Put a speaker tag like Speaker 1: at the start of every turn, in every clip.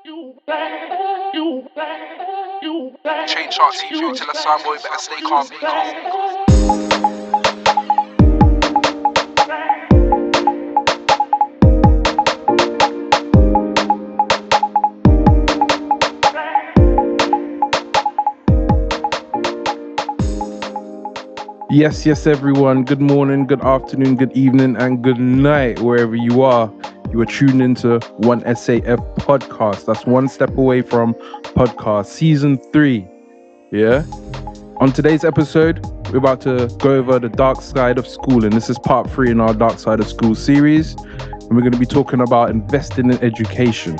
Speaker 1: Change charts, if you tell a sound boy better stay calm, be calm.
Speaker 2: Yes, everyone. Good morning, good afternoon, good evening, and good night, wherever you are. You are tuned into One SAF podcast. That's one step away from podcast season 3. Yeah. On today's episode, we're about to go over the dark side of school, and this is part 3 in our dark side of school series. And we're going to be talking about investing in education.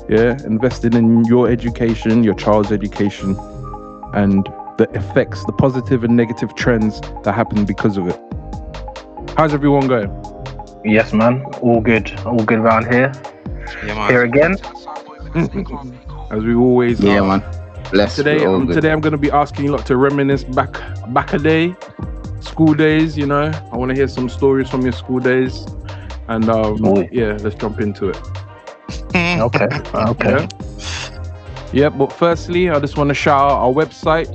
Speaker 2: Yeah, investing in your education, your child's education, and the effects, the positive and negative trends that happen because of it. How's everyone going?
Speaker 3: Yes, man. All good around here.
Speaker 4: Yeah, man.
Speaker 3: Here again.
Speaker 2: As we always
Speaker 4: Yeah,
Speaker 2: are.
Speaker 4: man. Bless
Speaker 2: Today,
Speaker 4: you.
Speaker 2: today I'm going to be asking you lot to reminisce back a day, school days. You know, I want to hear some stories from your school days, and yeah, let's jump into it.
Speaker 3: Okay.
Speaker 2: Yeah, but firstly, I just want to shout out our website,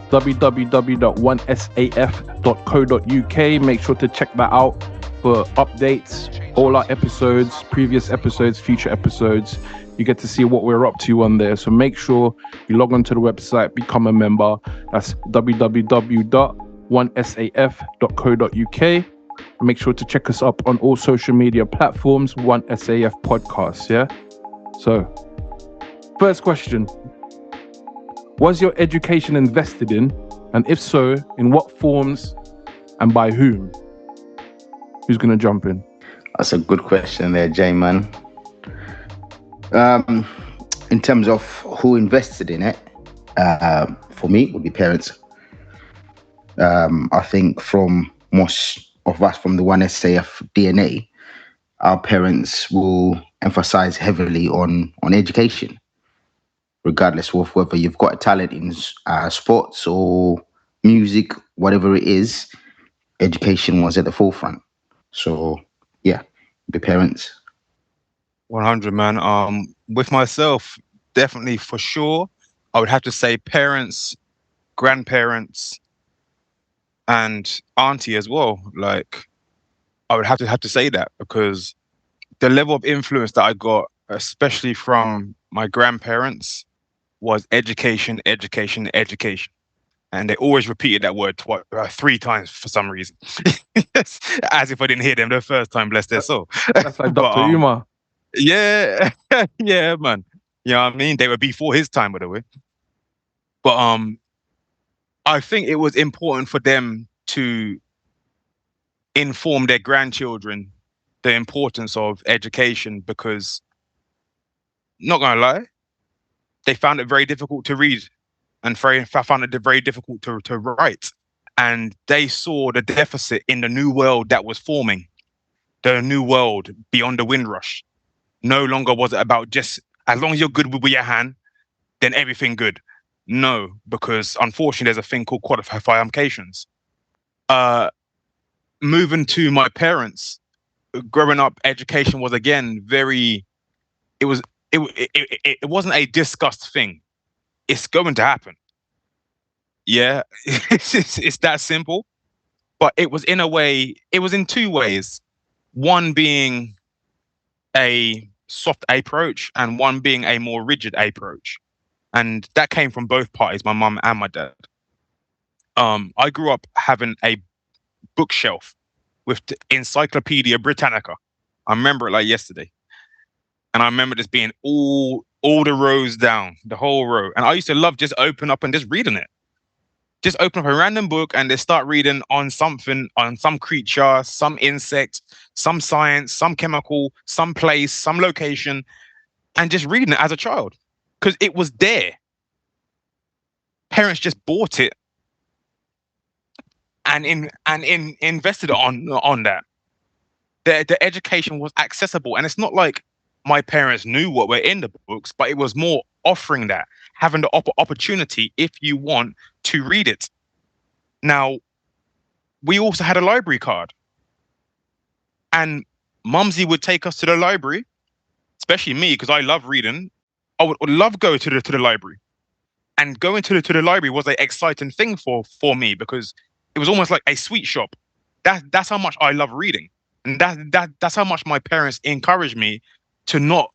Speaker 2: www.onesaf.co.uk. Make sure to check that out for updates, all our episodes, previous episodes, future episodes. You get to see what we're up to on there. So make sure you log onto the website, become a member. That's www.onesaf.co.uk. Make sure to check us up on all social media platforms, One SAF Podcast, yeah? So, first question. Was your education invested in? And if so, in what forms and by whom? Who's going to jump in?
Speaker 4: That's a good question there, Jay, man. In terms of who invested in it, for me, it would be parents. I think from most of us from the One SAF DNA, our parents will emphasize heavily on education, regardless of whether you've got a talent in sports or music, whatever it is, education was at the forefront. So, yeah, the parents.
Speaker 1: 100, man. With myself, definitely for sure, I would have to say parents, grandparents, and auntie as well. Like, I would have to say that because the level of influence that I got, especially from my grandparents, was education. And they always repeated that word 3 times for some reason. As if I didn't hear them the first time, bless their soul.
Speaker 2: That's like Dr. Umar.
Speaker 1: Yeah, yeah, man. You know what I mean? They were before his time, by the way. But I think it was important for them to inform their grandchildren the importance of education because, not gonna lie, they found it very difficult to read and found it very difficult to write. And they saw the deficit in the new world that was forming, the new world beyond the Windrush. No longer was it about just, as long as you're good with your hand, then everything good. No, because unfortunately, there's a thing called qualifications. Moving to my parents, growing up, education was again very, it wasn't a discussed thing. It's going to happen. Yeah, it's that simple. But it was in a way, it was in 2 ways. One being a soft approach and one being a more rigid approach. And that came from both parties, my mum and my dad. I grew up having a bookshelf with the Encyclopedia Britannica. I remember it like yesterday. And I remember this being all the rows down, the whole row. And I used to love just open up and just reading it. Just open up a random book and just start reading on something, on some creature, some insect, some science, some chemical, some place, some location, and just reading it as a child because it was there. Parents just bought it and invested on that. The education was accessible, and it's not like my parents knew what were in the books, but it was more offering that, having the opportunity if you want to read it. Now, we also had a library card, and Mumsy would take us to the library, especially me because I love reading. I would love going to the library, and going to the library was an exciting thing for me because it was almost like a sweet shop. That's how much I love reading, and that's how much my parents encouraged me to not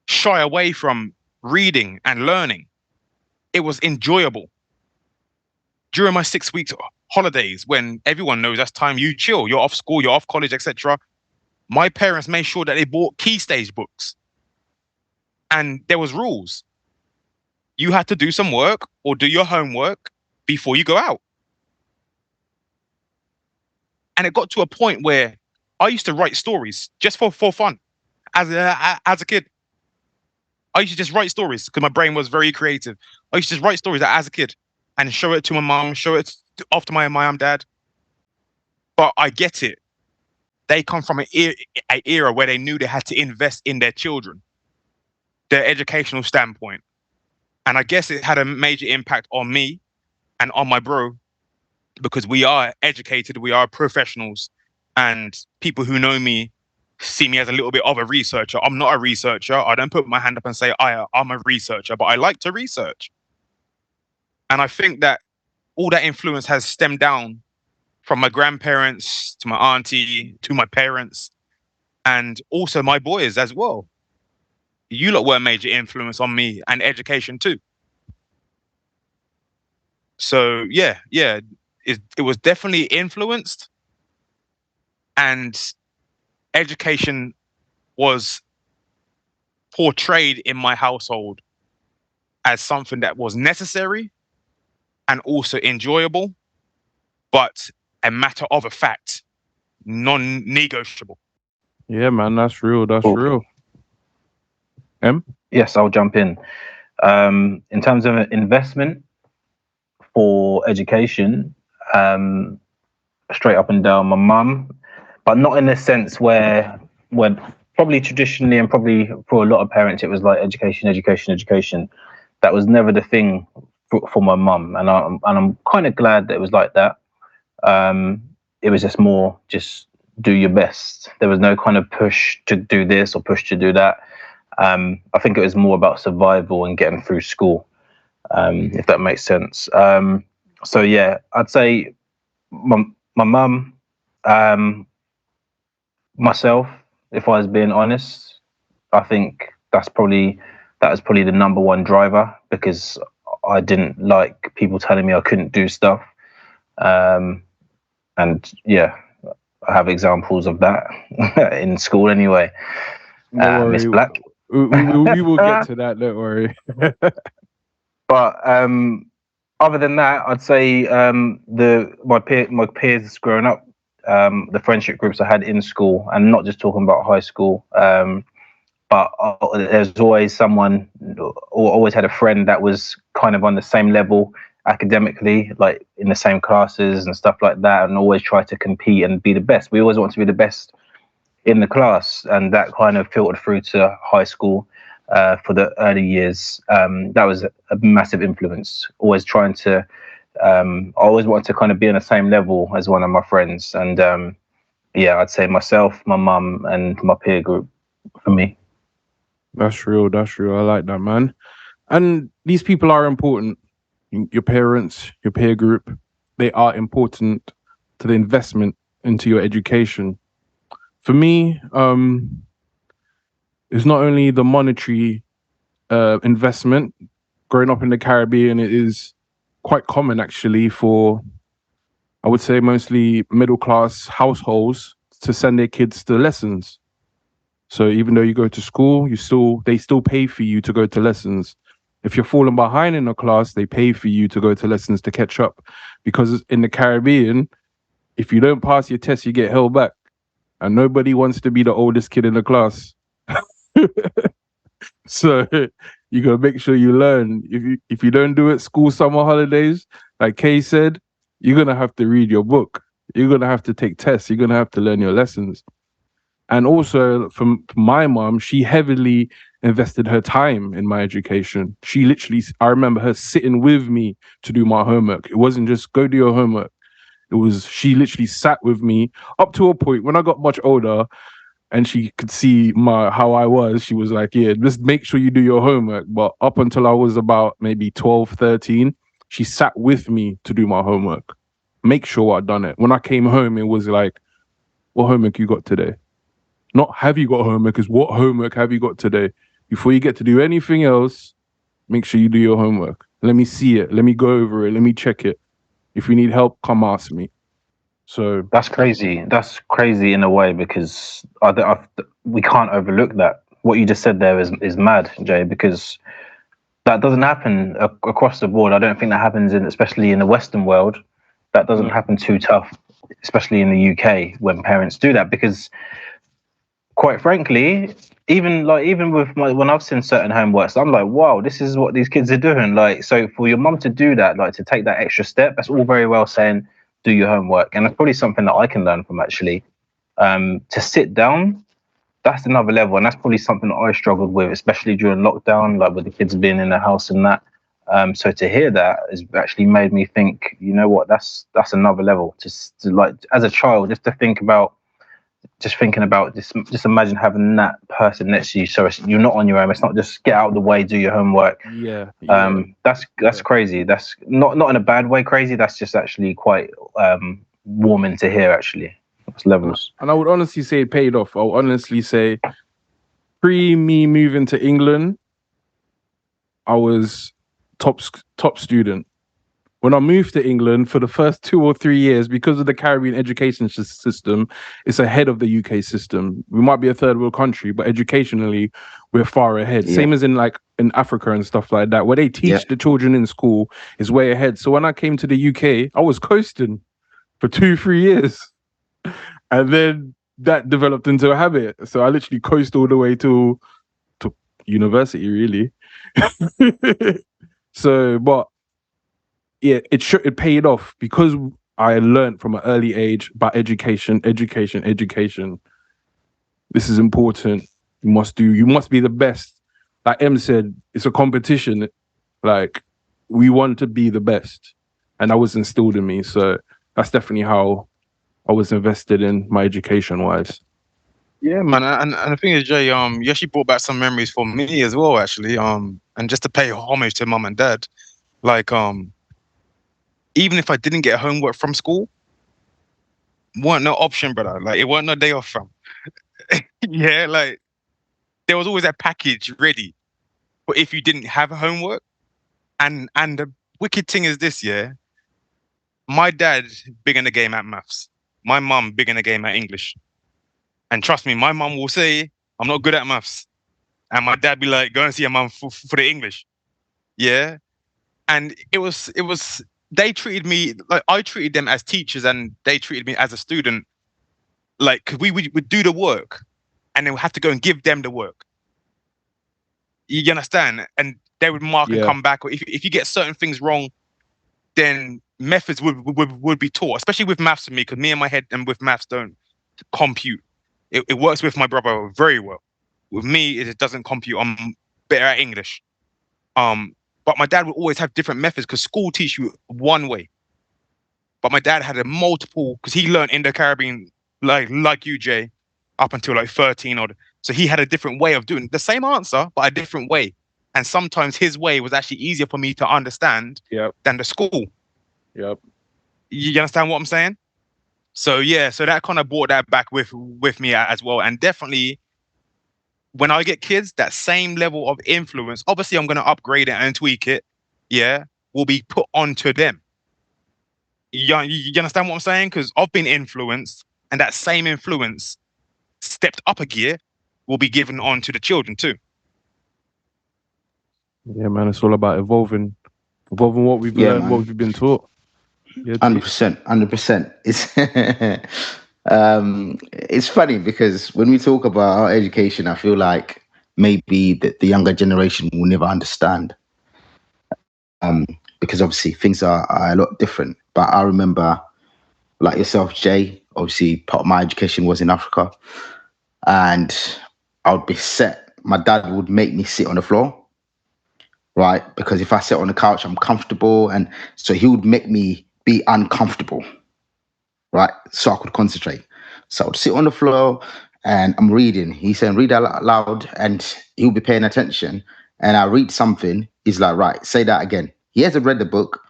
Speaker 1: shy away from reading and learning. It was enjoyable. During my 6 weeks holidays, when everyone knows that's time you chill, you're off school, you're off college, etc. My parents made sure that they bought key stage books, and there was rules. You had to do some work or do your homework before you go out. And it got to a point where I used to write stories just for fun as a kid. I used to just write stories because my brain was very creative. I used to just write stories as a kid and show it to my mom, show it off to my mom, dad. But I get it. They come from an era where they knew they had to invest in their children, their educational standpoint. And I guess it had a major impact on me and on my bro, because we are educated, we are professionals, and people who know me see me as a little bit of a researcher. I'm not a researcher. I don't put my hand up and say I'm a researcher, but I like to research. And I think that all that influence has stemmed down from my grandparents to my auntie to my parents, and also my boys as well. You lot were a major influence on me and education too. So yeah, it was definitely influenced, and education was portrayed in my household as something that was necessary and also enjoyable, but a matter of a fact, non-negotiable.
Speaker 2: Yeah, man, that's real. That's
Speaker 3: Cool.
Speaker 2: real. M?
Speaker 3: Yes, I'll jump in. In terms of investment for education, straight up and down, my mum, but not in a sense where probably traditionally and probably for a lot of parents it was like education. That was never the thing for my mum, and I'm kind of glad that it was like that. It was just more just do your best. There was no kind of push to do this or push to do that. I think it was more about survival and getting through school, if that makes sense. So yeah, I'd say my mum, myself, if I was being honest, I think that was probably the number one driver, because I didn't like people telling me I couldn't do stuff. And yeah, I have examples of that in school anyway.
Speaker 2: Don't
Speaker 3: Miss
Speaker 2: worry.
Speaker 3: Black.
Speaker 2: We will get to that, don't worry.
Speaker 3: But other than that, I'd say my peers growing up, the friendship groups I had in school, and not just talking about high school, but there's always someone, or always had a friend that was kind of on the same level academically, like in the same classes and stuff like that, and always try to compete and be the best. We always want to be the best in the class, and that kind of filtered through to high school. For the early years, that was a massive influence. Always trying to, I always wanted to kind of be on the same level as one of my friends, and yeah, I'd say myself, my mum, and my peer group for me.
Speaker 2: That's real. That's real. I like that, man. And these people are important. Your parents, your peer group, they are important to the investment into your education. For me, it's not only the monetary investment. Growing up in the Caribbean, it is quite common actually for, I would say, mostly middle class households to send their kids to lessons. So even though you go to school, they still pay for you to go to lessons. If you're falling behind in a class, they pay for you to go to lessons to catch up. Because in the Caribbean, if you don't pass your test, you get held back. And nobody wants to be the oldest kid in the class. So you gotta make sure you learn. If you don't do it school summer holidays, like Kay said, you're gonna have to read your book. You're gonna have to take tests. You're gonna have to learn your lessons. And also from my mom, she heavily invested her time in my education. She literally, I remember her sitting with me to do my homework. It wasn't just go do your homework. It was, she literally sat with me up to a point when I got much older, and she could see how I was. She was like, yeah, just make sure you do your homework. But up until I was about maybe 12, 13, she sat with me to do my homework, make sure I'd done it. When I came home, it was like, what homework you got today? Not have you got homework, is what homework have you got today? Before you get to do anything else, make sure you do your homework. Let me see it. Let me go over it. Let me check it. If you need help, come ask me. So
Speaker 3: That's crazy. That's crazy in a way, because we can't overlook that. What you just said there is mad, Jay, because that doesn't happen across the board. I don't think that happens especially in the Western world. That doesn't happen too tough, especially in the UK, when parents do that, because quite frankly, even with when I've seen certain homeworks, I'm like, wow, this is what these kids are doing. Like, so for your mum to do that, like to take that extra step, that's all very well saying do your homework, and it's probably something that I can learn from actually. To sit down, that's another level, and that's probably something that I struggled with, especially during lockdown, like with the kids being in the house and that. So to hear that has actually made me think, you know what, that's another level. Just to, like, as a child, just thinking about this, just imagine having that person next to you, so you're not on your own. It's not just get out of the way, do your homework. That's crazy. That's not in a bad way crazy. That's just actually quite warming to hear, actually. It's levels.
Speaker 2: And I would honestly say it paid off. I'll honestly say, pre me moving to England, I was top student. When I moved to England, for the first 2 or 3 years, because of the Caribbean education system, it's ahead of the UK system. We might be a third world country, but educationally, we're far ahead.
Speaker 4: Yeah.
Speaker 2: Same as in Africa and stuff like that, where they teach the children in school is way ahead. So when I came to the UK, I was coasting for 2-3 years. And then that developed into a habit. So I literally coast all the way to university, really. So, but yeah, it paid off because I learned from an early age about education. This is important. You must be the best. Like Em said, it's a competition. Like, we want to be the best. And that was instilled in me. So that's definitely how I was invested in my education wise.
Speaker 1: Yeah, man, and the thing is, Jay, you actually brought back some memories for me as well, actually. And just to pay homage to mum and dad, like, even if I didn't get homework from school, weren't no option, brother. Like, it weren't no day off from. Yeah, like, there was always a package ready. But if you didn't have homework, and the wicked thing is this, yeah, my dad big in the game at maths, my mum big in the game at English. And trust me, my mum will say, I'm not good at maths. And my dad be like, go and see your mum for the English. Yeah. And it was, they treated me like I treated them as teachers, and they treated me as a student. Like, we would do the work and then we have to go and give them the work. You understand? And they would mark and come back. Or if you get certain things wrong, then methods would be taught, especially with maths with me, because me and my head and with maths don't compute. It works with my brother very well. With me, it doesn't compute. I'm better at English. But my dad would always have different methods, because school teach you one way. But my dad had a multiple, because he learned in the Caribbean, like you, Jay, up until like 13 odd. So he had a different way of doing the same answer, but a different way. And sometimes his way was actually easier for me to understand than the school.
Speaker 2: Yep.
Speaker 1: You understand what I'm saying? So yeah, so that kind of brought that back with me as well. And definitely, when I get kids, that same level of influence, obviously I'm going to upgrade it and tweak it, will be put onto them. You understand what I'm saying? Because I've been influenced, and that same influence stepped up a gear will be given on to the children too.
Speaker 2: Yeah, man, it's all about evolving what we've learned, man. What we've been taught.
Speaker 4: 100%. It's funny because when we talk about our education, I feel like maybe the younger generation will never understand, because obviously things are a lot different. But I remember, like yourself, Jay, obviously part of my education was in Africa, and I would be set. My dad would make me sit on the floor, right? Because if I sit on the couch, I'm comfortable, and so he would make me be uncomfortable, right? So I could concentrate. So I would sit on the floor, and I'm reading. He's saying, read out loud, and he'll be paying attention. And I read something. He's like, right, say that again. He hasn't read the book,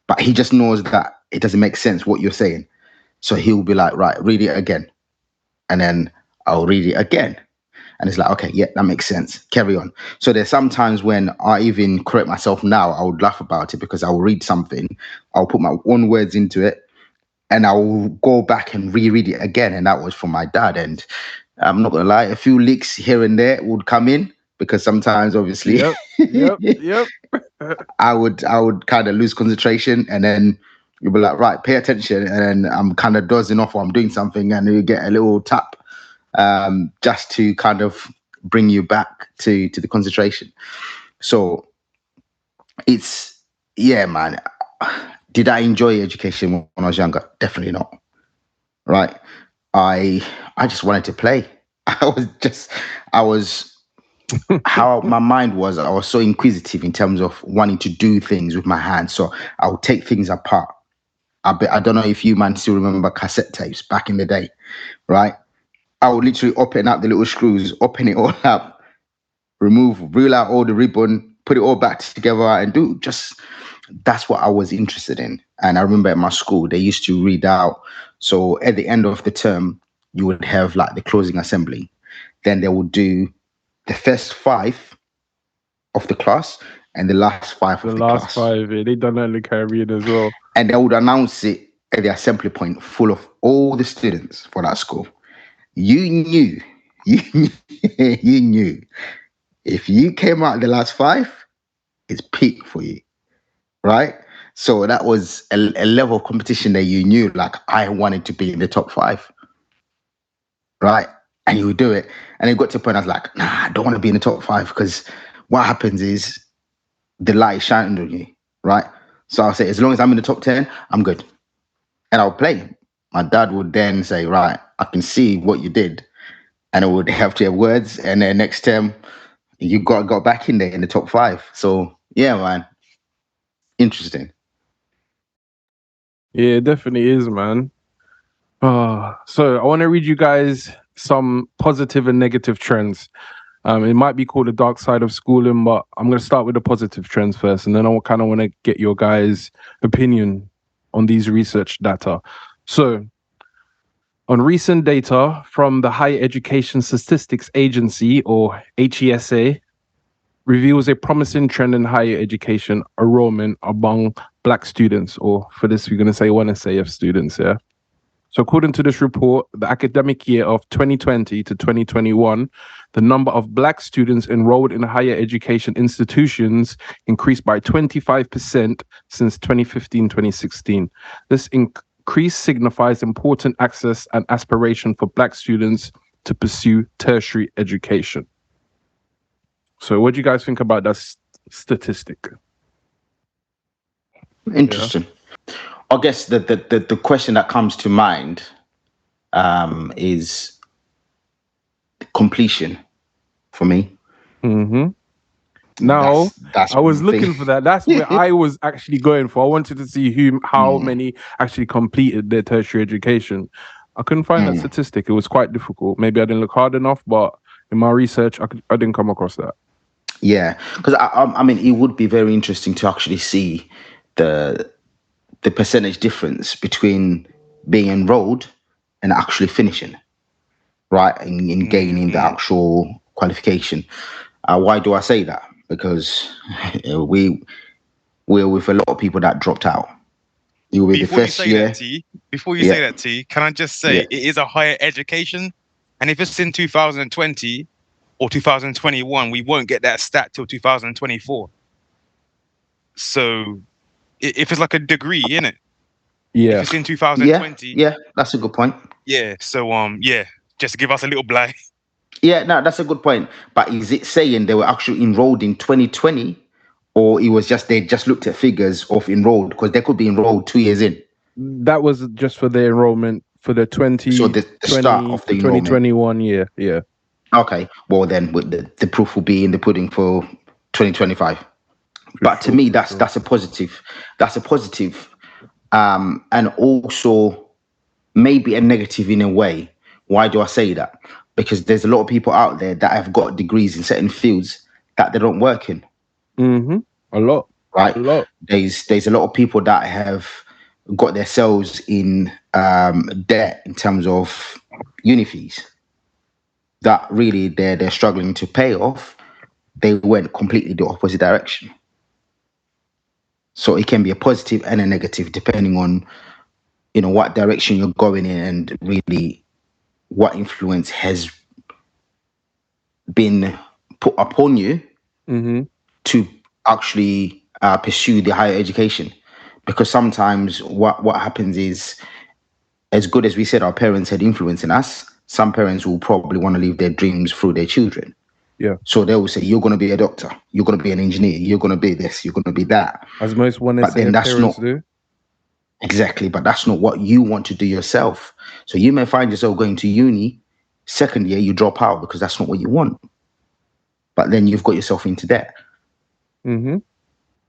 Speaker 4: but he just knows that it doesn't make sense what you're saying. So he'll be like, right, read it again. And then I'll read it again. And it's like, okay, yeah, that makes sense. Carry on. So there's sometimes when I even correct myself now, I would laugh about it because I will read something, I'll put my own words into it, and I'll go back and reread it again. And that was from my dad. And I'm not gonna lie, a few leaks here and there would come in because sometimes, obviously,
Speaker 2: Yep.
Speaker 4: I would kind of lose concentration, and then you'll be like, right, pay attention, and then I'm kind of dozing off while I'm doing something, and you get a little tap, just to kind of bring you back to the concentration. So it's, yeah, man. Did I enjoy education when I was younger? Definitely not. Right. I just wanted to play. I was how my mind was. I was so inquisitive in terms of wanting to do things with my hands. So I would take things apart. I don't know if you man still remember cassette tapes back in the day, right? I would literally open up the little screws, open it all up, reel out all the ribbon, put it all back together, and do just, that's what I was interested in. And I remember at my school, they used to read out. So at the end of the term, you would have like the closing assembly. Then they would do the first 5 of the class and the last 5 of the class.
Speaker 2: The last 5, yeah, they done that in the Caribbean as well.
Speaker 4: And they would announce it at the assembly point full of all the students for that school. You knew, you knew. If you came out the last 5, it's peak for you, right? So that was a level of competition that you knew, like, I wanted to be in the top 5, right? And you would do it. And it got to a point I was like, nah, I don't want to be in the top 5, because what happens is the light is shining on you, right? So I'll say, as long as I'm in the top 10, I'm good. And I'll play. My dad would then say, right, I can see what you did. And I would have to have words. And then next term, you got back in there in the top 5. So yeah, man. Interesting.
Speaker 2: Yeah, it definitely is, man. So I want to read you guys some positive and negative trends. It might be called the dark side of schooling, but I'm going to start with the positive trends first, and then I kind of want to get your guys' opinion on these research data. So, on recent data from the Higher Education Statistics Agency, or HESA, reveals a promising trend in higher education enrollment among Black students, or for this, we're going to say 1SAF students, yeah? So according to this report, the academic year of 2020 to 2021, the number of Black students enrolled in higher education institutions increased by 25% since 2015-2016. This increase signifies important access and aspiration for Black students to pursue tertiary education. So what do you guys think about that statistic?
Speaker 4: Interesting. Yeah. I guess the question that comes to mind is completion for me.
Speaker 2: Mm-hmm. Now, that's I was looking for that. That's where I was actually going for. I wanted to see how many actually completed their tertiary education. I couldn't find that statistic. It was quite difficult. Maybe I didn't look hard enough, but in my research, I didn't come across that.
Speaker 4: Yeah, because I mean, it would be very interesting to actually see the percentage difference between being enrolled and actually finishing, right, in gaining the actual qualification. Why do I say that? Because we're with a lot of people that dropped out. You were the first year.
Speaker 1: Before you say that, T, can I just say it is a higher education, and if it's in 2020 or 2021, we won't get that stat till 2024. So if it's like a degree, innit?
Speaker 2: Yeah.
Speaker 1: If it's in 2020.
Speaker 4: Yeah, that's a good point.
Speaker 1: Yeah. So just to give us a little blight.
Speaker 4: Yeah, no, that's a good point. But is it saying they were actually enrolled in 2020, or it was just they just looked at figures of enrolled, because they could be enrolled 2 years in?
Speaker 2: That was just for the enrollment for the
Speaker 4: start of the
Speaker 2: 2021 year. Yeah.
Speaker 4: Okay. Well, then the proof will be in the pudding for 2025. But to me, that's a positive. That's a positive, and also maybe a negative in a way. Why do I say that? because there's a lot of people out there that have got degrees in certain fields that they don't work in.
Speaker 2: A lot.
Speaker 4: Right.
Speaker 2: A lot.
Speaker 4: There's a lot of people that have got themselves in debt in terms of uni fees that really they're struggling to pay off. They went completely the opposite direction. So it can be a positive and a negative depending on, you know, what direction you're going in and really what influence has been put upon you to actually pursue the higher education. Because sometimes what happens is, as good as we said our parents had influence in us, some parents will probably want to leave their dreams through their children.
Speaker 2: Yeah.
Speaker 4: So they will say, you're going to be a doctor, you're going to be an engineer, you're going to be this, you're going to be that.
Speaker 2: As most one
Speaker 4: But then that's
Speaker 2: parents
Speaker 4: not
Speaker 2: do.
Speaker 4: exactly, but that's not what you want to do yourself. So you may find yourself going to uni, second year, you drop out because that's not what you want. But then you've got yourself into debt.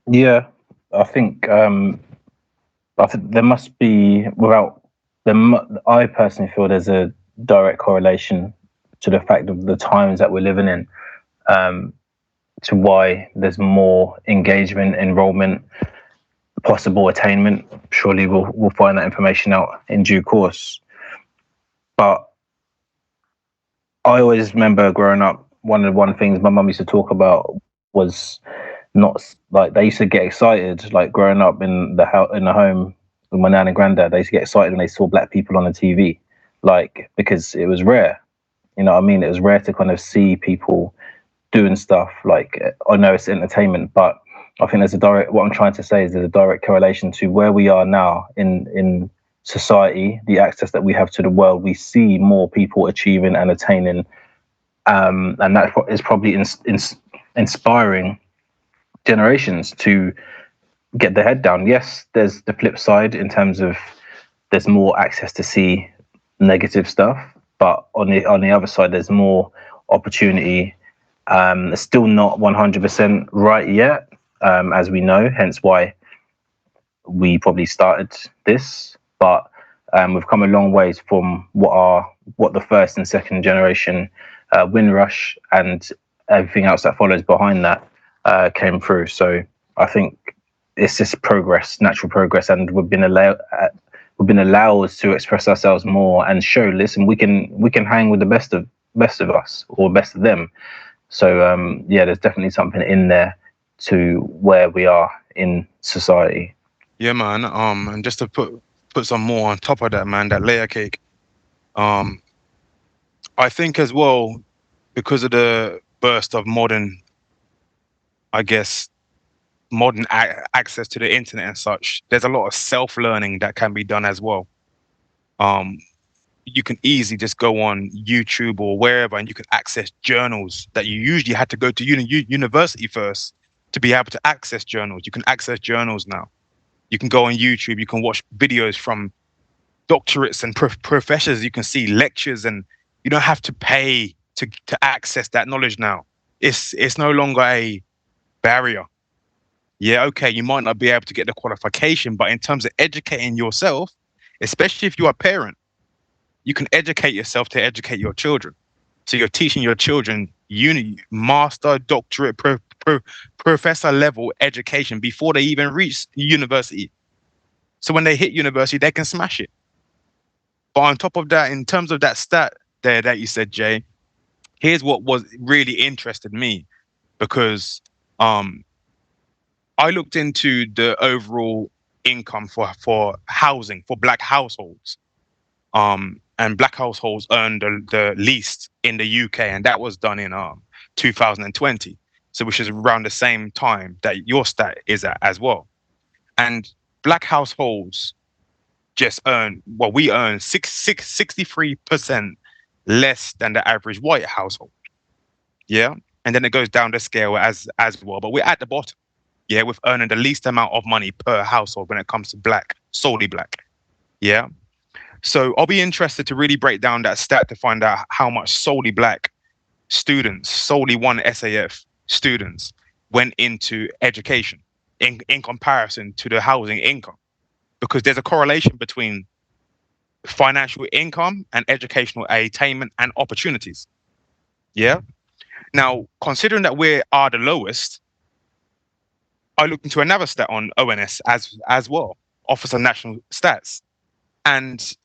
Speaker 3: Yeah, I think there must be, I personally feel there's a direct correlation to the fact of the times that we're living in, to why there's more engagement, enrollment, possible attainment. Surely we'll find that information out in due course. But I always remember growing up, one of the things my mum used to talk about was not like, they used to get excited, like growing up in the home with my nan and granddad. They used to get excited when they saw black people on the TV, like, because it was rare. You know what I mean? It was rare to kind of see people doing stuff. Like, I know it's entertainment, but I think what I'm trying to say is there's a direct correlation to where we are now in society, the access that we have to the world. We see more people achieving and attaining, and that is probably inspiring generations to get their head down. Yes, there's the flip side in terms of there's more access to see negative stuff, but on the other side, there's more opportunity. It's still not 100% right yet, as we know, hence why we probably started this, but we've come a long ways from what the first and second generation Windrush and everything else that follows behind that came through. So I think it's just progress, natural progress, and we've been allowed to express ourselves more and show. Listen, we can hang with the best of us or best of them. So yeah, there's definitely something in there to where we are in society.
Speaker 1: Yeah, man. And just to put some more on top of that, man, that layer cake. I think as well, because of the burst of modern, I guess, access to the internet and such, there's a lot of self-learning that can be done as well. You can easily just go on YouTube or wherever, and you can access journals that you usually had to go to university first to be able to access journals. You can access journals now. You can go on YouTube. You can watch videos from doctorates and professors. You can see lectures, and you don't have to pay to access that knowledge now. It's no longer a barrier. Yeah, okay, you might not be able to get the qualification, but in terms of educating yourself, especially if you're a parent, you can educate yourself to educate your children. So you're teaching your children master, doctorate, professor level education before they even reach university. So when they hit university, they can smash it. But on top of that, in terms of that stat there that you said, Jay, here's what was really interested me, because I looked into the overall income for housing for black households. And black households earn the least in the UK, and that was done in 2020. So which is around the same time that your stat is at as well. And black households we earn 63% less than the average white household. Yeah. And then it goes down the scale as well. But we're at the bottom. Yeah, with earning the least amount of money per household when it comes to solely black. Yeah. So I'll be interested to really break down that stat to find out how much solely black students, solely one SAF students, went into education in comparison to the housing income. Because there's a correlation between financial income, and educational attainment and opportunities. Yeah. Now, considering that we are the lowest, I looked into another stat on ONS as well, Office of National Stats, and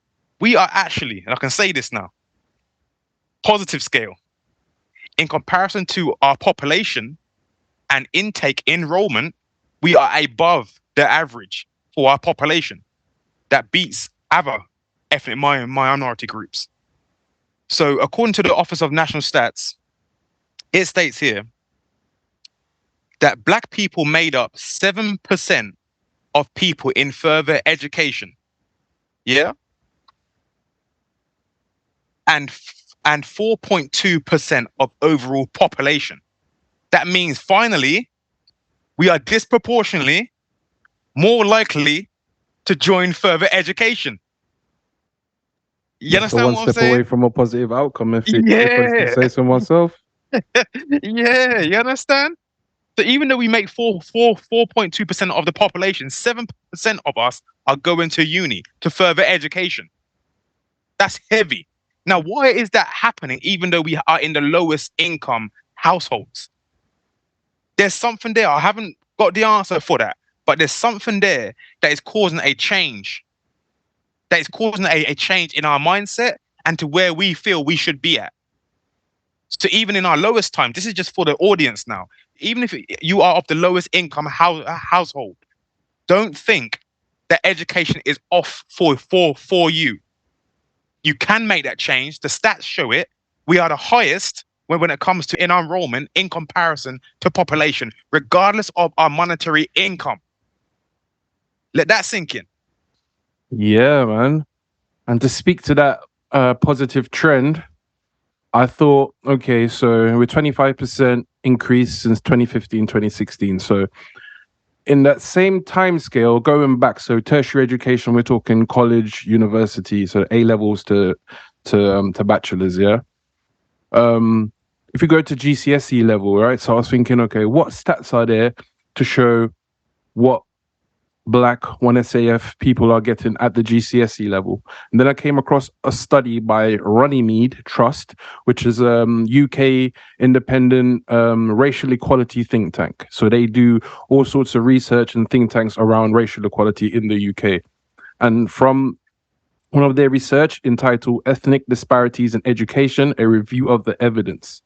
Speaker 1: we are actually, and I can say this now, positive scale in comparison to our population and intake enrollment. We are above the average for our population. That beats other ethnic minority groups. So, according to the Office of National Stats, it states here that Black people made up 7% of people in further education. Yeah. And 4.2% of overall population. That means finally, we are disproportionately more likely to join further education. You
Speaker 2: That's a
Speaker 1: understand
Speaker 2: one
Speaker 1: what I'm
Speaker 2: step away
Speaker 1: saying?
Speaker 2: from a positive outcome, if I can
Speaker 1: Yeah.
Speaker 2: say so myself.
Speaker 1: Yeah, you understand? So even though we make 4.2% of the population, 7% of us are going to uni, to further education. That's heavy. Now, why is that happening, even though we are in the lowest income households? There's something there. I haven't got the answer for that, but there's something there that is causing a change, that is causing a change in our mindset and to where we feel we should be at. So even in our lowest time, this is just for the audience now. Even if you are of the lowest income household, don't think that education is off for you. You can make that change. The stats show it. We are the highest when it comes to enrollment in comparison to population, regardless of our monetary income. Let that sink in.
Speaker 2: Yeah, man. And to speak to that positive trend, I thought, okay, so we're 25% increase since 2015, 2016. So in that same time scale, going back, so tertiary education, we're talking college, university, so A levels to bachelor's, yeah. If you go to GCSE level, right? So I was thinking, okay, what stats are there to show what Black 1SAF people are getting at the GCSE level? And then I came across a study by Runnymede Trust, which is a UK independent racial equality think tank. So they do all sorts of research and think tanks around racial equality in the UK. And from one of their research entitled Ethnic Disparities in Education, a review of the evidence.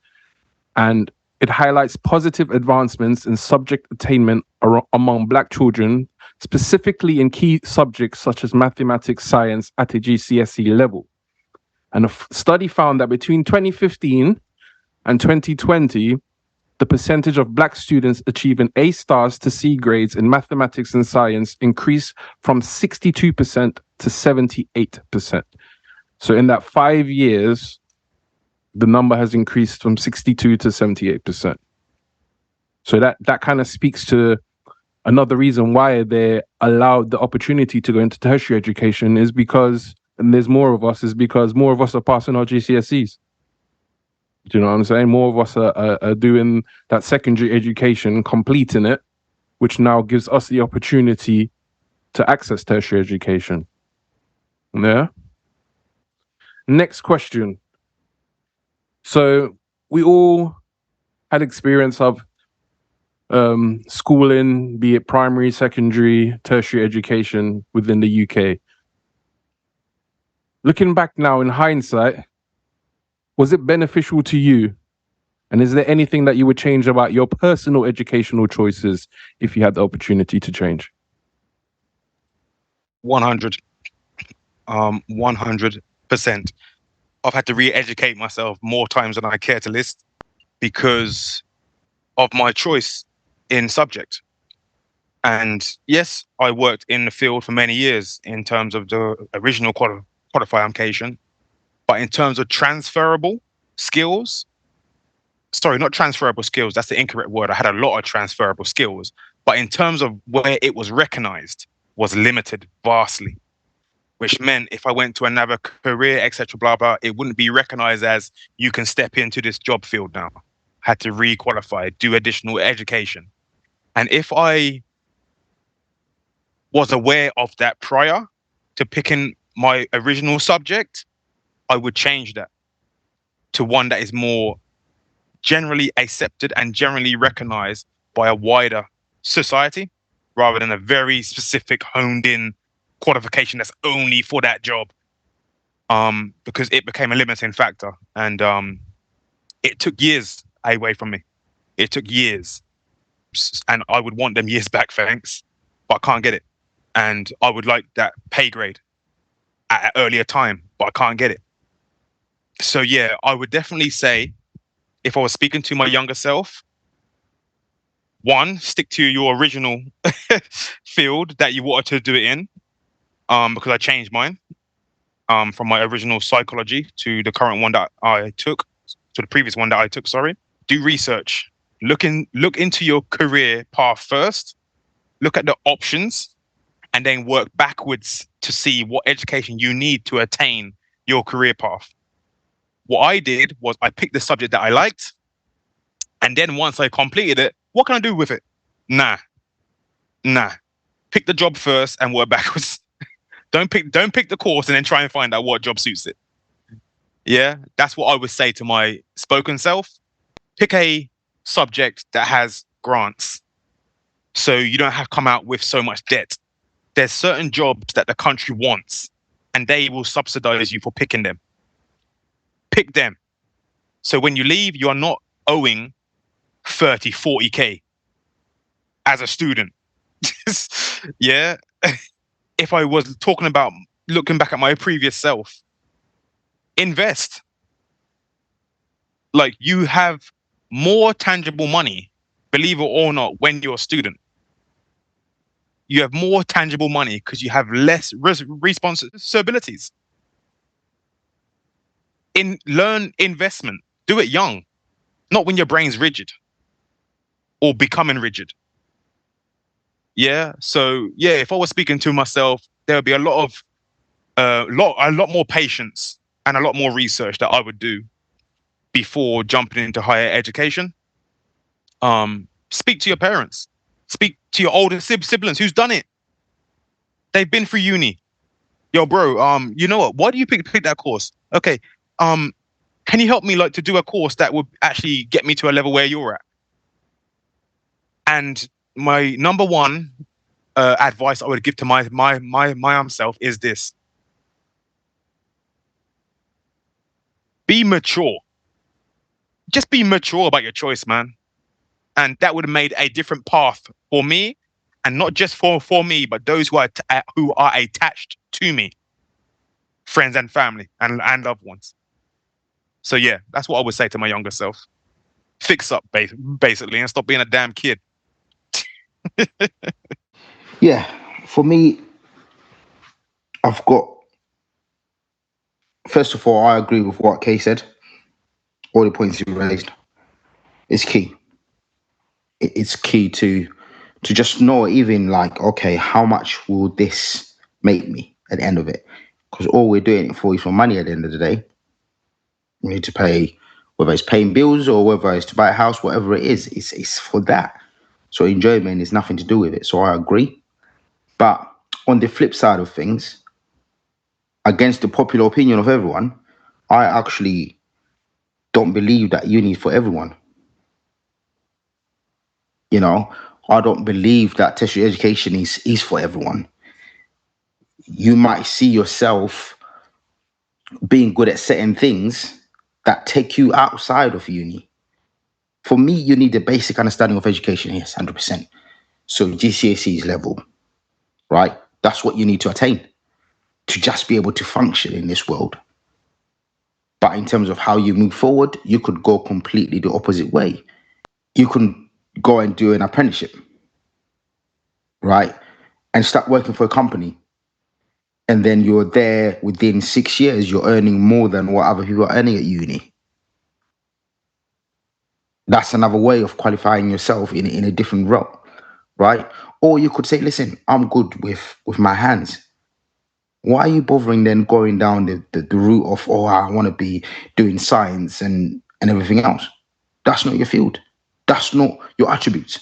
Speaker 2: And it highlights positive advancements in subject attainment among Black children, specifically in key subjects such as mathematics, science at a GCSE level. And a study found that between 2015 and 2020, the percentage of Black students achieving A stars to C grades in mathematics and science increased from 62% to 78%. So in that 5 years, the number has increased from 62 to 78%. So that kind of speaks to another reason why they allowed the opportunity to go into tertiary education is because, and there's more of us, is because more of us are passing our GCSEs. Do you know what I'm saying? More of us are doing that secondary education, completing it, which now gives us the opportunity to access tertiary education. Yeah. Next question. So we all had experience of schooling, be it primary, secondary, tertiary education within the UK. Looking back now in hindsight, was it beneficial to you? And is there anything that you would change about your personal educational choices if you had the opportunity to change?
Speaker 1: 100. 100%. I've had to re-educate myself more times than I care to list because of my choice in subject. And yes, I worked in the field for many years in terms of the original qualification, but in terms of transferable skills, sorry, not transferable skills, that's the incorrect word. I had a lot of transferable skills, but in terms of where it was recognized was limited vastly, which meant if I went to another career, etc., blah, blah, it wouldn't be recognized as you can step into this job field now. Had to re-qualify, do additional education. And if I was aware of that prior to picking my original subject, I would change that to one that is more generally accepted and generally recognized by a wider society, rather than a very specific honed in qualification that's only for that job. Because it became a limiting factor, and it took years away from me. It took years, and I would want them years back, thanks, but I can't get it. And I would like that pay grade at an earlier time, but I can't get it. So yeah, I would definitely say, if I was speaking to my younger self, one, stick to your original field that you wanted to do it in, because I changed mine, from my original psychology to the current one that I took, to the previous one that I took, sorry. Do research. Look into your career path first. Look at the options, and then work backwards to see what education you need to attain your career path. What I did was I picked the subject that I liked, and then once I completed it, what can I do with it? Nah. Pick the job first and work backwards. Don't pick the course and then try and find out what job suits it. Yeah, that's what I would say to my spoken self. Pick a subject that has grants, so you don't have to come out with so much debt. There's certain jobs that the country wants, and they will subsidize you for picking them. Pick them. So when you leave, you are not owing 30, 40K as a student. Yeah. If I was talking about looking back at my previous self, invest. Like, you have more tangible money, believe it or not, when you're a student. You have more tangible money because you have less responsibilities. Learn investment. Do it young, not when your brain's rigid or becoming rigid. Yeah. So yeah, if I was speaking to myself, there would be a lot more patience and a lot more research that I would do before jumping into higher education. Speak to your parents. Speak to your older siblings who's done it. They've been through uni. Yo, bro, you know what? Why do you pick that course? Okay. Can you help me to do a course that would actually get me to a level where you're at? And my number one advice I would give to my self is this: be mature. Just be mature about your choice, man. And that would have made a different path for me, and not just for me, but those who are attached to me, friends and family and loved ones. So yeah, that's what I would say to my younger self. Fix up, basically, and stop being a damn kid.
Speaker 4: Yeah, for me, I've got, first of all, I agree with what Kay said. All the points you raised. It's key. It's key to just know, even okay, how much will this make me at the end of it? Because all we're doing it for is for money at the end of the day. We need to pay, whether it's paying bills or whether it's to buy a house, whatever it is, it's for that. So enjoyment is nothing to do with it. So I agree. But on the flip side of things, against the popular opinion of everyone, I actually don't believe that uni is for everyone. I don't believe that tertiary education is for everyone. You might see yourself being good at certain things that take you outside of uni. For me, you need a basic understanding of education, yes, 100%. So GCSEs level, right? That's what you need to attain to just be able to function in this world. But in terms of how you move forward, you could go completely the opposite way. You can go and do an apprenticeship, right? And start working for a company. And then you're there within 6 years, you're earning more than what other people are earning at uni. That's another way of qualifying yourself in a different role, right? Or you could say, listen, I'm good with my hands. Why are you bothering then going down the route of, I want to be doing science and everything else? That's not your field. That's not your attributes.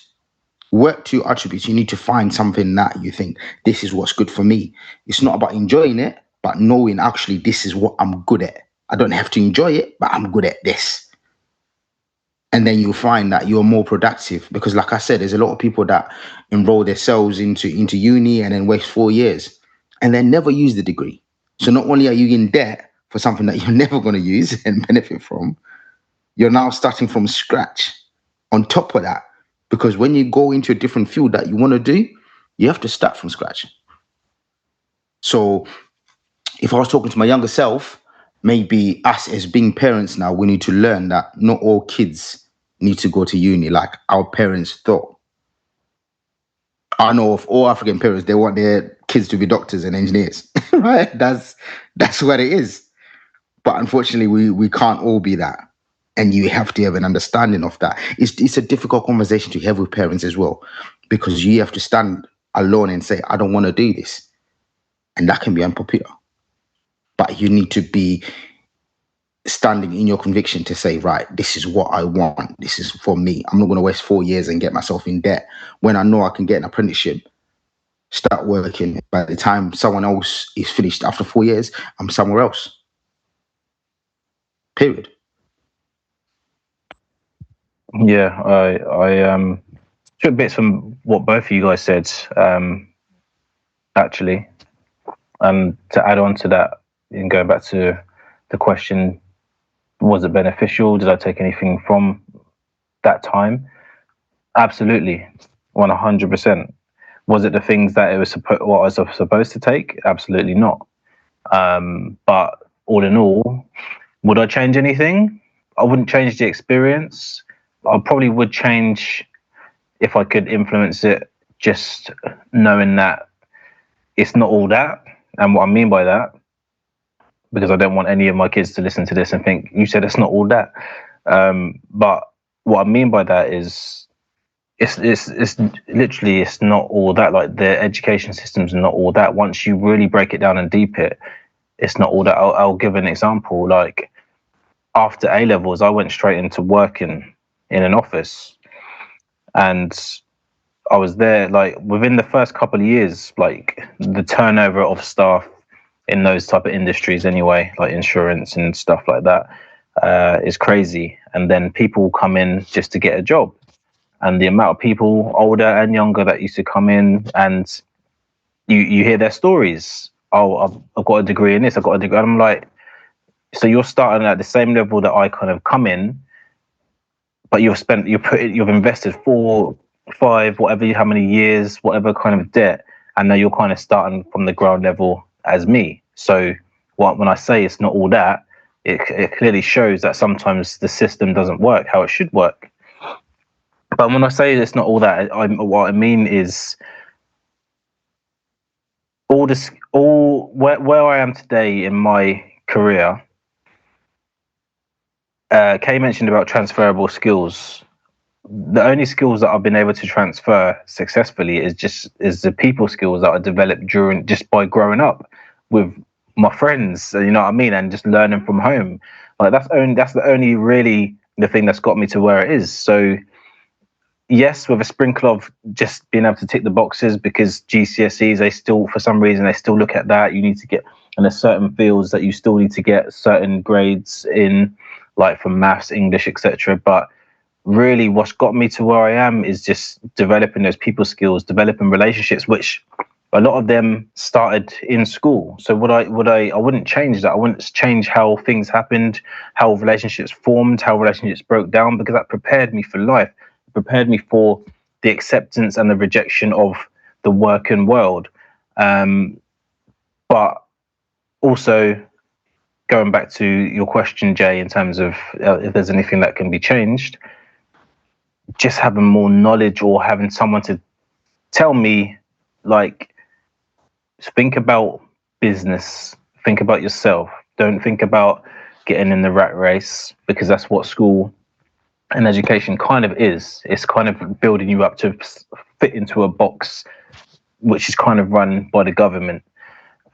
Speaker 4: Work to your attributes. You need to find something that you think, this is what's good for me. It's not about enjoying it. but knowing actually this is what I'm good at. I don't have to enjoy it, but I'm good at this. And then you'll find that you're more productive, because like I said, there's a lot of people that enroll themselves into uni and then waste 4 years and then never use the degree. So not only are you in debt for something that you're never going to use and benefit from, you're now starting from scratch on top of that. Because when you go into a different field that you want to do, you have to start from scratch. So if I was talking to my younger self, maybe us as being parents now, we need to learn that not all kids need to go to uni like our parents thought. I know of all African parents, they want their kids to be doctors and engineers, right? That's what it is. But unfortunately, we can't all be that. And you have to have an understanding of that. It's a difficult conversation to have with parents as well, because you have to stand alone and say, I don't want to do this. And that can be unpopular. But you need to be standing in your conviction to say, right, this is what I want. This is for me. I'm not going to waste 4 years and get myself in debt when I know I can get an apprenticeship, start working. By the time someone else is finished after 4 years, I'm somewhere else. Period.
Speaker 3: Yeah, I took bits from what both of you guys said, actually. And to add on to that, and going back to the question, was it beneficial? Did I take anything from that time? Absolutely, 100%. Was it the things that it was what I was supposed to take? Absolutely not. But all in all, would I change anything? I wouldn't change the experience. I probably would change, if I could influence it, just knowing that it's not all that. And what I mean by that, because I don't want any of my kids to listen to this and think, you said it's not all that. But what I mean by that is, it's literally, it's not all that. Like, the education system's not all that. Once you really break it down and deep it, it's not all that. I'll give an example. Like, after A levels, I went straight into working in an office, and I was there, like, within the first couple of years, like, the turnover of staff in those type of industries anyway, like insurance and stuff like that, is crazy. And then people come in just to get a job, and the amount of people, older and younger, that used to come in, and you hear their stories. Oh, I've got a degree in this, I've got a degree. And I'm like, so you're starting at the same level that I kind of come in, but you've invested 4, 5, whatever, how many years, whatever kind of debt, and now you're kind of starting from the ground level as me. So when I say it's not all that, it clearly shows that sometimes the system doesn't work how it should work. But when I say it's not all that, what I mean is where I am today in my career. Kay mentioned about transferable skills. The only skills that I've been able to transfer successfully is the people skills that I developed just by growing up with my friends, you know what I mean, and just learning from home. Like, that's the only really the thing that's got me to where it is. So yes, with a sprinkle of just being able to tick the boxes, because GCSEs, they still, for some reason, they still look at that. You need to get, and there's certain fields that you still need to get certain grades in, like from maths, English, etc. But really, what's got me to where I am is just developing those people skills, developing relationships, which a lot of them started in school. So I wouldn't change that. I wouldn't change how things happened, how relationships formed, how relationships broke down, because that prepared me for life. It prepared me for the acceptance and the rejection of the working world. But also, going back to your question, Jay, in terms of if there's anything that can be changed, just having more knowledge, or having someone to tell me, like, think about business, think about yourself. Don't think about getting in the rat race, because that's what school and education kind of is. It's kind of building you up to fit into a box, which is kind of run by the government,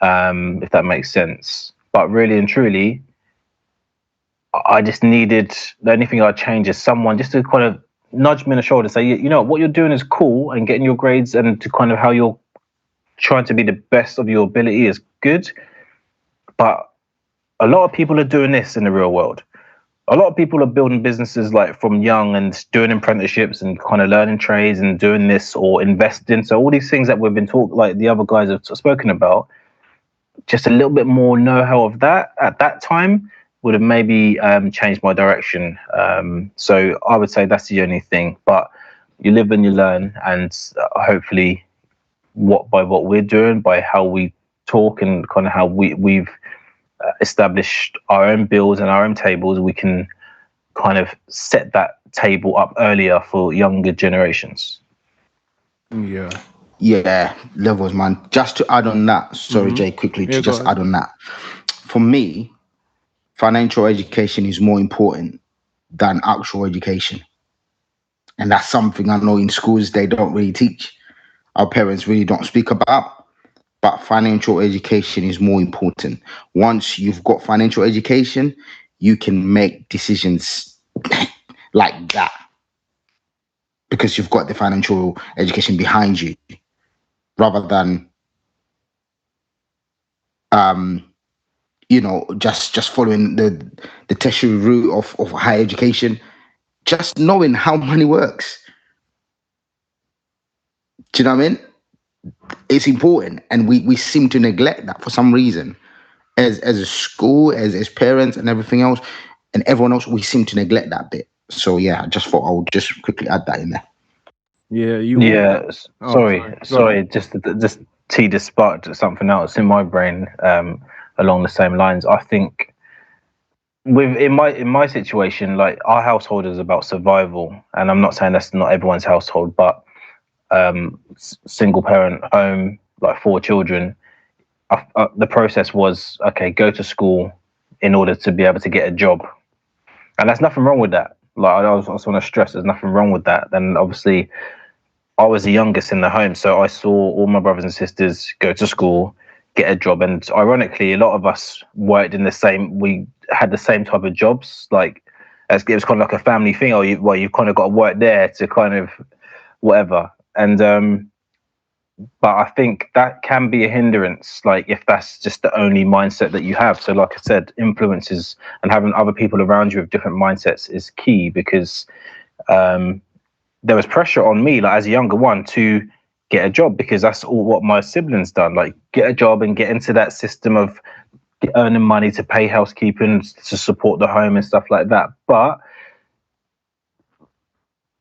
Speaker 3: if that makes sense. But really and truly, I just needed, the only thing I'd change is someone just to kind of nudge me in the shoulder, say, you know, what you're doing is cool, and getting your grades and to kind of how you're trying to be the best of your ability is good, But a lot of people are doing this in the real world. A lot of people are building businesses like from young and doing apprenticeships and kind of learning trades and doing this or investing. So all these things that we've been talking, like the other guys have spoken about, just a little bit more know-how of that at that time would have maybe changed my direction. So I would say that's the only thing. But you live and you learn, and hopefully, by what we're doing, by how we talk and kind of how we've established our own bills and our own tables, we can kind of set that table up earlier for younger generations.
Speaker 2: Yeah,
Speaker 4: levels, man. Just to add on that, sorry, Jay, quickly to just add on that. For me, financial education is more important than actual education. And that's something I know in schools they don't really teach. Our parents really don't speak about. But financial education is more important. Once you've got financial education, you can make decisions like that because you've got the financial education behind you, rather than just following the tertiary route of higher education, just knowing how money works. Do you know what I mean? It's important, and we seem to neglect that for some reason. As a school, as parents and everything else, and everyone else, we seem to neglect that bit. So yeah, I just thought I would just quickly add that in there.
Speaker 3: Sorry. Just T just sparked something else in my brain along the same lines. I think in my situation, like our household is about survival, and I'm not saying that's not everyone's household, but single parent home, like 4 children. The process was, okay, go to school in order to be able to get a job, and there's nothing wrong with that. Like I also want to stress, there's nothing wrong with that. Then obviously, I was the youngest in the home, so I saw all my brothers and sisters go to school, get a job, and ironically, a lot of us worked we had the same type of jobs. Like it was kind of like a family thing, or you've kind of got to work there to kind of whatever. And but I think that can be a hindrance, like if that's just the only mindset that you have. So like I said, influences and having other people around you with different mindsets is key, because there was pressure on me, like as a younger one, to get a job, because that's all what my siblings done, like get a job and get into that system of earning money to pay housekeeping, to support the home and stuff like that. But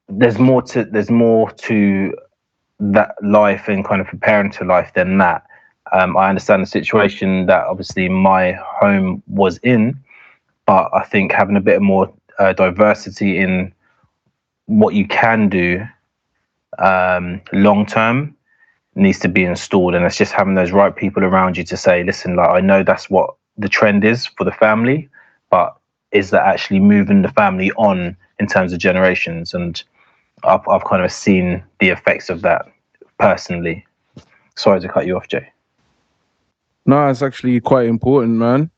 Speaker 3: there's more to that life and kind of preparing to life than that. I understand the situation that obviously my home was in, but I think having a bit more diversity in what you can do long term needs to be installed, and it's just having those right people around you to say, listen, like I know that's what the trend is for the family, but is that actually moving the family on in terms of generations? And I've kind of seen the effects of that personally. Sorry to cut you off, Jay.
Speaker 2: No, it's actually quite important, man.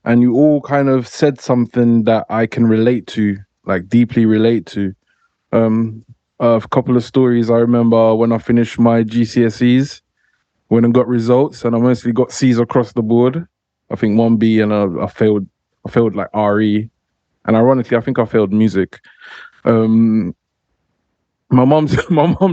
Speaker 2: And you all kind of said something that I can relate to, like deeply relate to. A couple of stories I remember when I finished my GCSEs, when I got results, and I mostly got C's across the board. I think 1B, and I failed like RE, and ironically, I think I failed music. My mom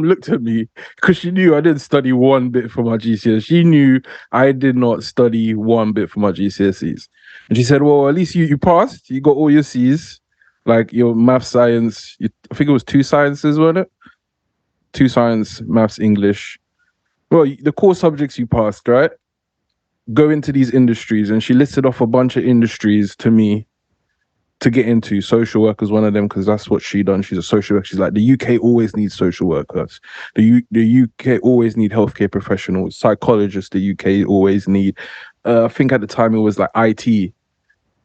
Speaker 2: looked at me because she knew I didn't study one bit for my GCSEs. She knew I did not study one bit for my GCSEs, and she said, "Well, at least you passed. You got all your C's, like your math, science. I think it was 2 sciences, wasn't it? 2 science, maths, English. Well, the core subjects you passed, right? Go into these industries." And she listed off a bunch of industries to me to get into. Social work is one of them, because that's what she done. She's a social worker. She's like, the UK always needs social workers. The UK always need healthcare professionals. Psychologists, the UK always need. I think at the time it was like IT.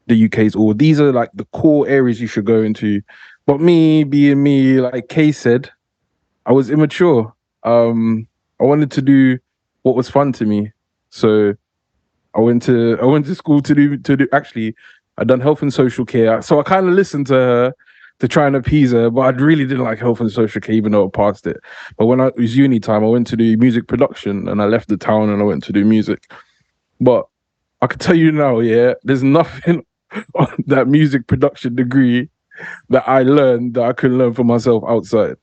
Speaker 2: The UK's all. These are like the core areas you should go into. But me, being me, like Kay said, I was immature. I wanted to do what was fun to me. So I went to school to do actually, I done health and social care. So I kind of listened to her to try and appease her, but I really didn't like health and social care, even though I passed it. But when it was uni time, I went to do music production, and I left the town and I went to do music. But I can tell you now, yeah, there's nothing on that music production degree that I learned that I couldn't learn for myself outside.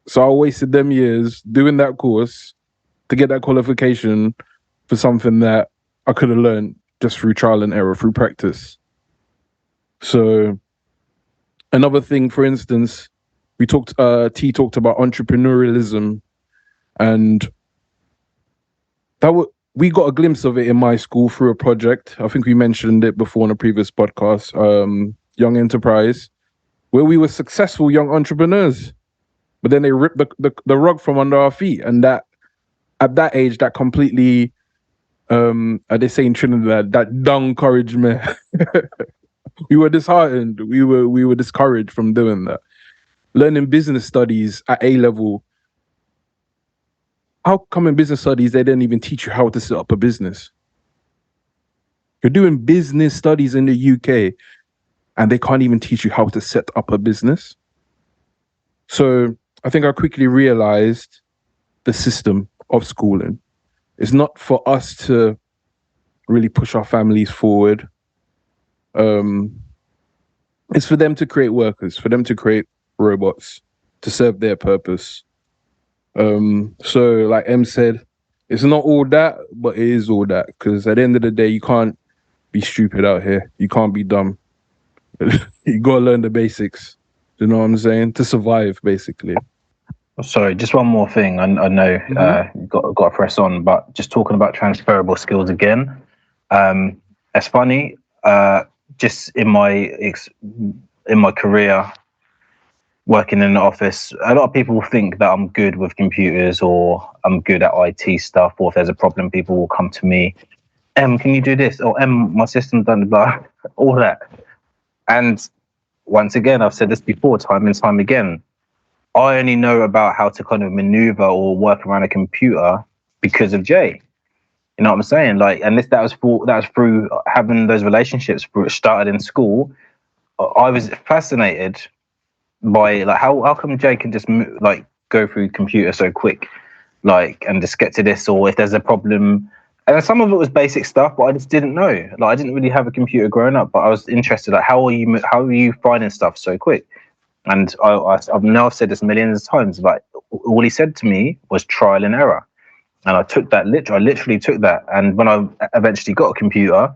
Speaker 2: So I wasted them years doing that course to get that qualification for something that I could have learned just through trial and error, through practice. So another thing, for instance, T talked about entrepreneurialism, and we got a glimpse of it in my school through a project. I think we mentioned it before in a previous podcast, Young Enterprise, where we were successful young entrepreneurs, but then they ripped the rug from under our feet. And that at that age, that completely, as they say in Trinidad, that dung courage me. We were disheartened. We were discouraged from doing that. Learning business studies at A level. How come in business studies they didn't even teach you how to set up a business? You're doing business studies in the UK and they can't even teach you how to set up a business. So I think I quickly realized the system of schooling. It's not for us to really push our families forward. It's for them to create workers, for them to create robots to serve their purpose. So like Em said, it's not all that, but it is all that. Because at the end of the day, you can't be stupid out here. You can't be dumb. You gotta learn the basics. You know what I'm saying? To survive, basically.
Speaker 3: Sorry, just one more thing. I know you've got to press on, but just talking about transferable skills again. It's funny. Just in my career, working in the office, a lot of people think that I'm good with computers or I'm good at IT stuff, or if there's a problem, people will come to me. Can you do this? Or my system done blah, all that. And once again, I've said this before, time and time again, I only know about how to kind of maneuver or work around a computer because of Jay. You know what I'm saying? Like, and that was through having those relationships. Started in school. I was fascinated by like how come Jay can just like go through computer so quick, like, and just get to this, or if there's a problem. And some of it was basic stuff, but I just didn't know. Like, I didn't really have a computer growing up, but I was interested. Like, how are you finding stuff so quick? And I've said this millions of times. Like, all he said to me was trial and error, and I took that. I literally took that. And when I eventually got a computer,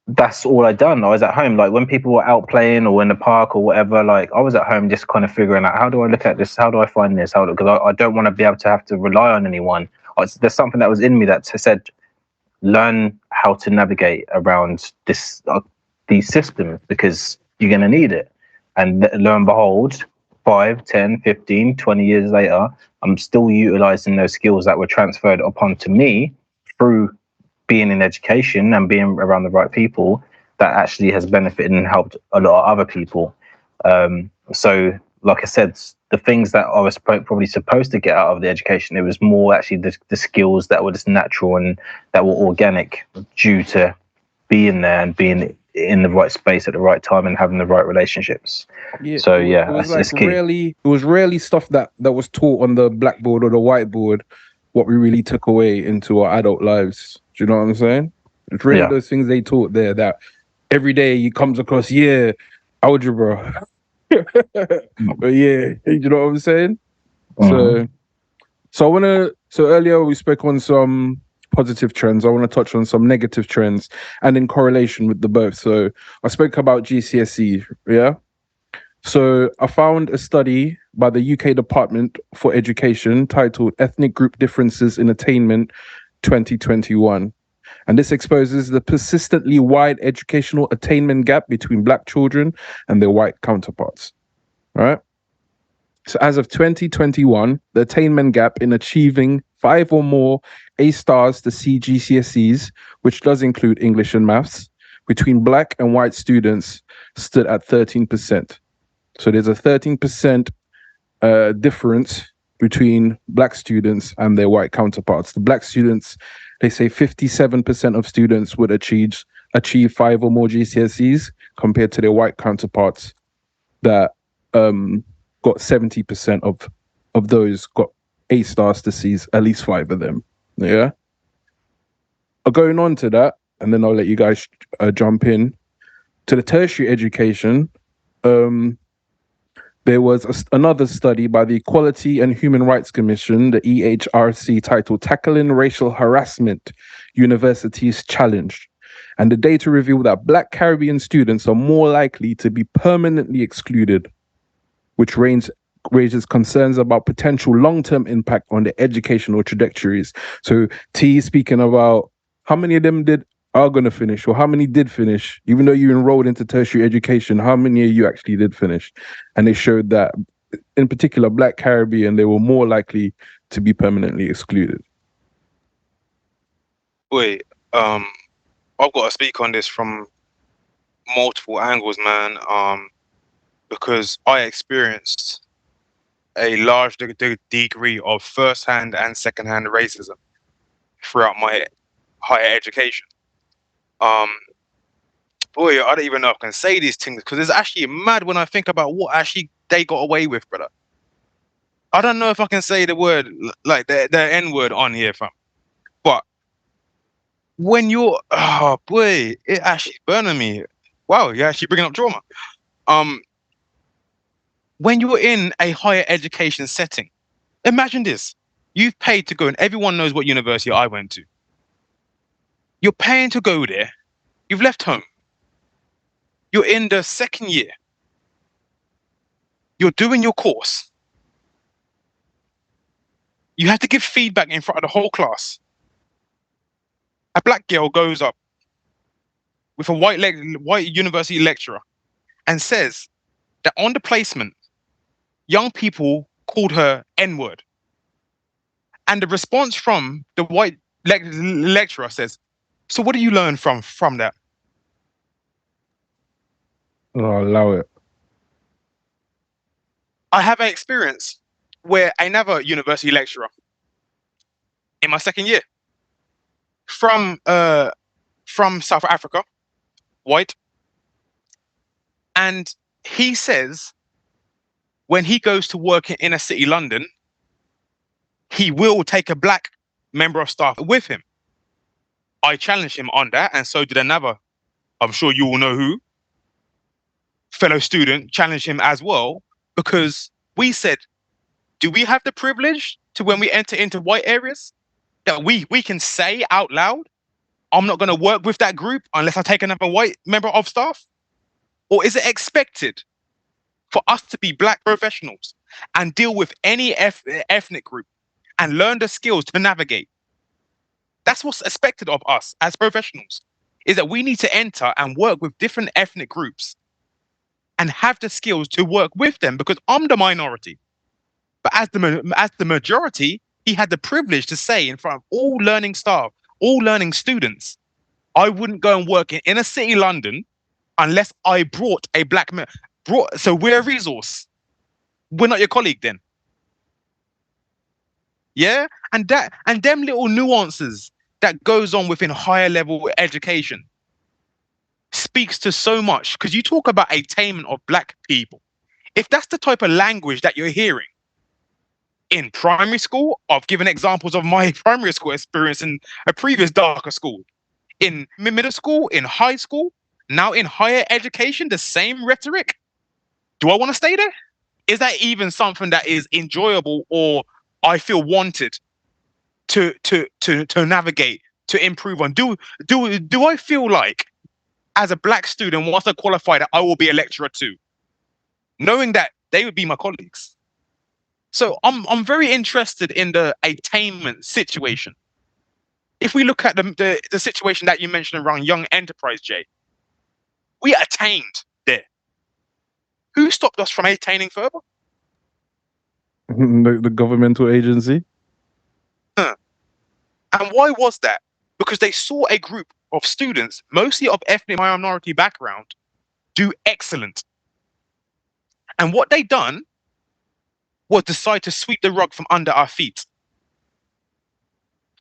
Speaker 3: that's all I'd done. I was at home. Like, when people were out playing or in the park or whatever, like, I was at home just kind of figuring out, how do I look at this? How do I find this? Because I don't want to be able to have to rely on anyone. There's something that was in me that said, learn how to navigate around these systems, because you're going to need it. And lo and behold, 5, 10, 15, 20 years later, I'm still utilizing those skills that were transferred upon to me through being in education and being around the right people, that actually has benefited and helped a lot of other people. So like I said, the things that I was probably supposed to get out of the education, it was more actually the skills that were just natural and that were organic due to being there and being in the right space at the right time and having the right relationships. So yeah, it's key.
Speaker 2: It was rarely stuff that was taught on the blackboard or the whiteboard what we really took away into our adult lives. Do you know what I'm saying? It's really those things they taught there that every day he comes across, algebra. But yeah, you know what I'm saying? So earlier we spoke on some positive trends. I want to touch on some negative trends and in correlation with the both. So I spoke about GCSE, yeah? So I found a study by the UK Department for Education titled Ethnic Group Differences in Attainment 2021. And this exposes the persistently wide educational attainment gap between Black children and their white counterparts. All right. So as of 2021, the attainment gap in achieving 5 or more A stars to C GCSEs, which does include English and maths, between Black and white students stood at 13%. So there's a 13% difference between Black students and their white counterparts. The Black students, they say 57% of students would achieve 5 or more GCSEs compared to their white counterparts that got 70% of those got A stars to C's, at least 5 of them. Yeah. Going on to that, and then I'll let you guys jump in to the tertiary education. There was another study by the Equality and Human Rights Commission, the EHRC, titled Tackling Racial Harassment, Universities Challenged. And the data revealed that Black Caribbean students are more likely to be permanently excluded, which raises concerns about potential long-term impact on their educational trajectories. So T, speaking about how many of them are going to finish, or how many did finish, even though you enrolled into tertiary education, how many of you actually did finish? And they showed that, in particular, Black Caribbean, they were more likely to be permanently excluded.
Speaker 1: Wait, I've got to speak on this from multiple angles, man. Because I experienced a large degree of first-hand and second-hand racism throughout my higher education. Boy, I don't even know if I can say these things because it's actually mad when I think about what actually they got away with, brother. I don't know if I can say the word, like the N-word on here, fam. But when you're, oh boy, it actually burning me. Wow, you're actually bringing up trauma. When you're in a higher education setting, imagine this. You've paid to go, and everyone knows what university I went to. You're paying to go there. You've left home. You're in the second year. You're doing your course. You have to give feedback in front of the whole class. A Black girl goes up with a white university lecturer and says that on the placement, young people called her N-word. And the response from the white lecturer says, so what do you learn from that?
Speaker 2: Oh, allow it.
Speaker 1: I have an experience where another university lecturer in my second year from South Africa, white, and he says when he goes to work in inner city London, he will take a Black member of staff with him. I challenged him on that, and so did another, I'm sure you all know who, fellow student challenged him as well, because we said, do we have the privilege to, when we enter into white areas, that we can say out loud, I'm not going to work with that group unless I take another white member of staff? Or is it expected for us to be Black professionals and deal with any ethnic group and learn the skills to navigate? That's what's expected of us as professionals, is that we need to enter and work with different ethnic groups and have the skills to work with them, because I'm the minority. But as the majority, he had the privilege to say in front of all learning staff, all learning students, I wouldn't go and work in inner city London unless I brought a Black man. So we're a resource. We're not your colleague then. Yeah, and them little nuances that goes on within higher level education speaks to so much, because you talk about attainment of Black people. If that's the type of language that you're hearing in primary school, I've given examples of my primary school experience in a previous darker school, in middle school, in high school, now in higher education, the same rhetoric. Do I want to stay there? Is that even something that is enjoyable, or I feel wanted to navigate, to improve on? Do I feel like, as a Black student, once I qualify, that I will be a lecturer too, knowing that they would be my colleagues? So I'm very interested in the attainment situation. If we look at the situation that you mentioned around young enterprise, Jay, we attained there. Who stopped us from attaining further?
Speaker 2: The governmental agency.
Speaker 1: And why was that? Because they saw a group of students, mostly of ethnic minority background, do excellent. And what they done was decide to sweep the rug from under our feet,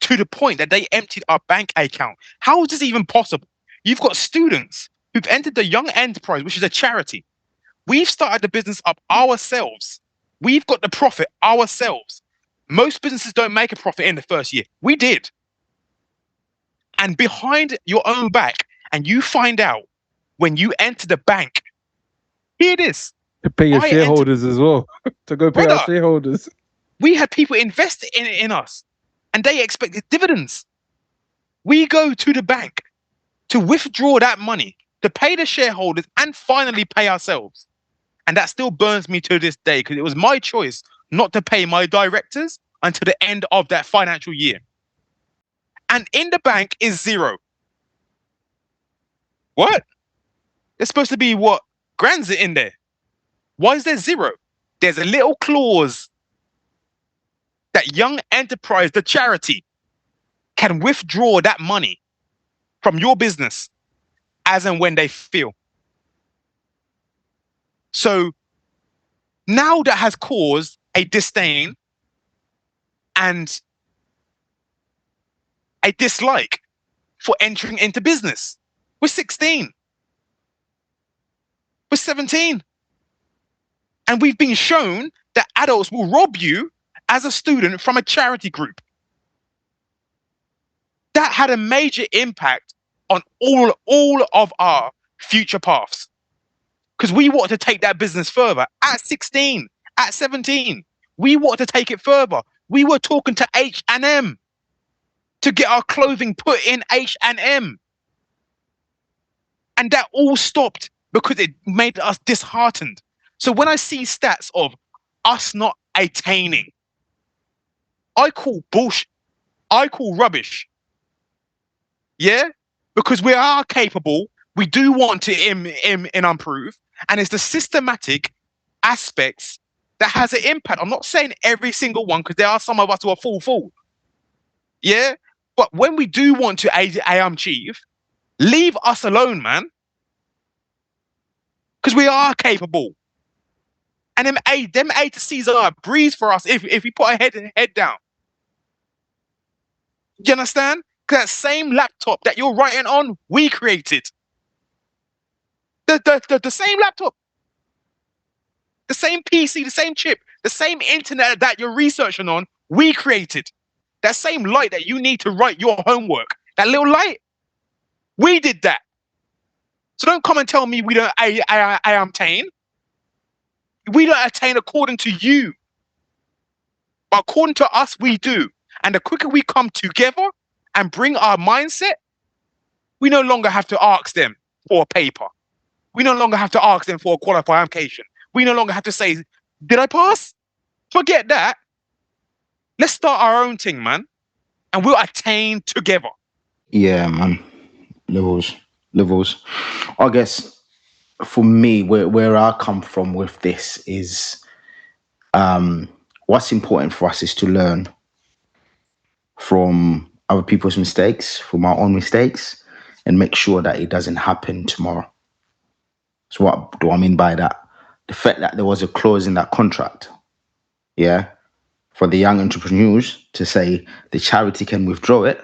Speaker 1: to the point that they emptied our bank account. How is this even possible? You've got students who've entered the Young Enterprise, which is a charity. We've started the business up ourselves. We've got the profit ourselves. Most businesses don't make a profit in the first year. We did. and behind your own back, and you find out when you enter the bank, hear this.
Speaker 2: To pay your
Speaker 1: I
Speaker 2: shareholders as well. To go pay our
Speaker 1: Brother,
Speaker 2: shareholders.
Speaker 1: we had people invest in us, and they expected dividends. We go to the bank to withdraw that money, to pay the shareholders, and finally pay ourselves. And that still burns me to this day, because it was my choice not to pay my directors until the end of that financial year. And in the bank is zero. What? There's supposed to be what? Grands in there. Why is there zero? There's a little clause that Young Enterprise, the charity, can withdraw that money from your business as and when they feel. So now that has caused a disdain and a dislike for entering into business. We're 16. We're 17. And we've been shown that adults will rob you as a student from a charity group. That had a major impact on all of our future paths. Because we wanted to take that business further at 16, at 17. We wanted to take it further. We were talking to H&M to get our clothing put in H&M. And that all stopped because it made us disheartened. So when I see stats of us not attaining, I call bullshit. I call rubbish. Yeah? Because we are capable. We do want to improve. And it's the systematic aspects that has an impact. I'm not saying every single one, because there are some of us who are full. Yeah? But when we do want to achieve, leave us alone, man. Because we are capable. And them A to C's are a breeze for us if we put our head down. You understand? Because that same laptop that you're writing on, we created. The same laptop. The same PC, the same chip, the same internet that you're researching on, we created. That same light that you need to write your homework, that little light, we did that. So don't come and tell me we don't attain. We don't attain according to you. But according to us, we do. And the quicker we come together and bring our mindset, we no longer have to ask them for a paper. We no longer have to ask them for a qualification. We no longer have to say, did I pass? Forget that. Let's start our own thing, man. And we'll attain together.
Speaker 4: Yeah, man. Levels. I guess for me, where I come from with this is what's important for us is to learn from other people's mistakes, from our own mistakes, and make sure that it doesn't happen tomorrow. So what do I mean by that? The fact that there was a clause in that contract, yeah, for the young entrepreneurs to say the charity can withdraw it,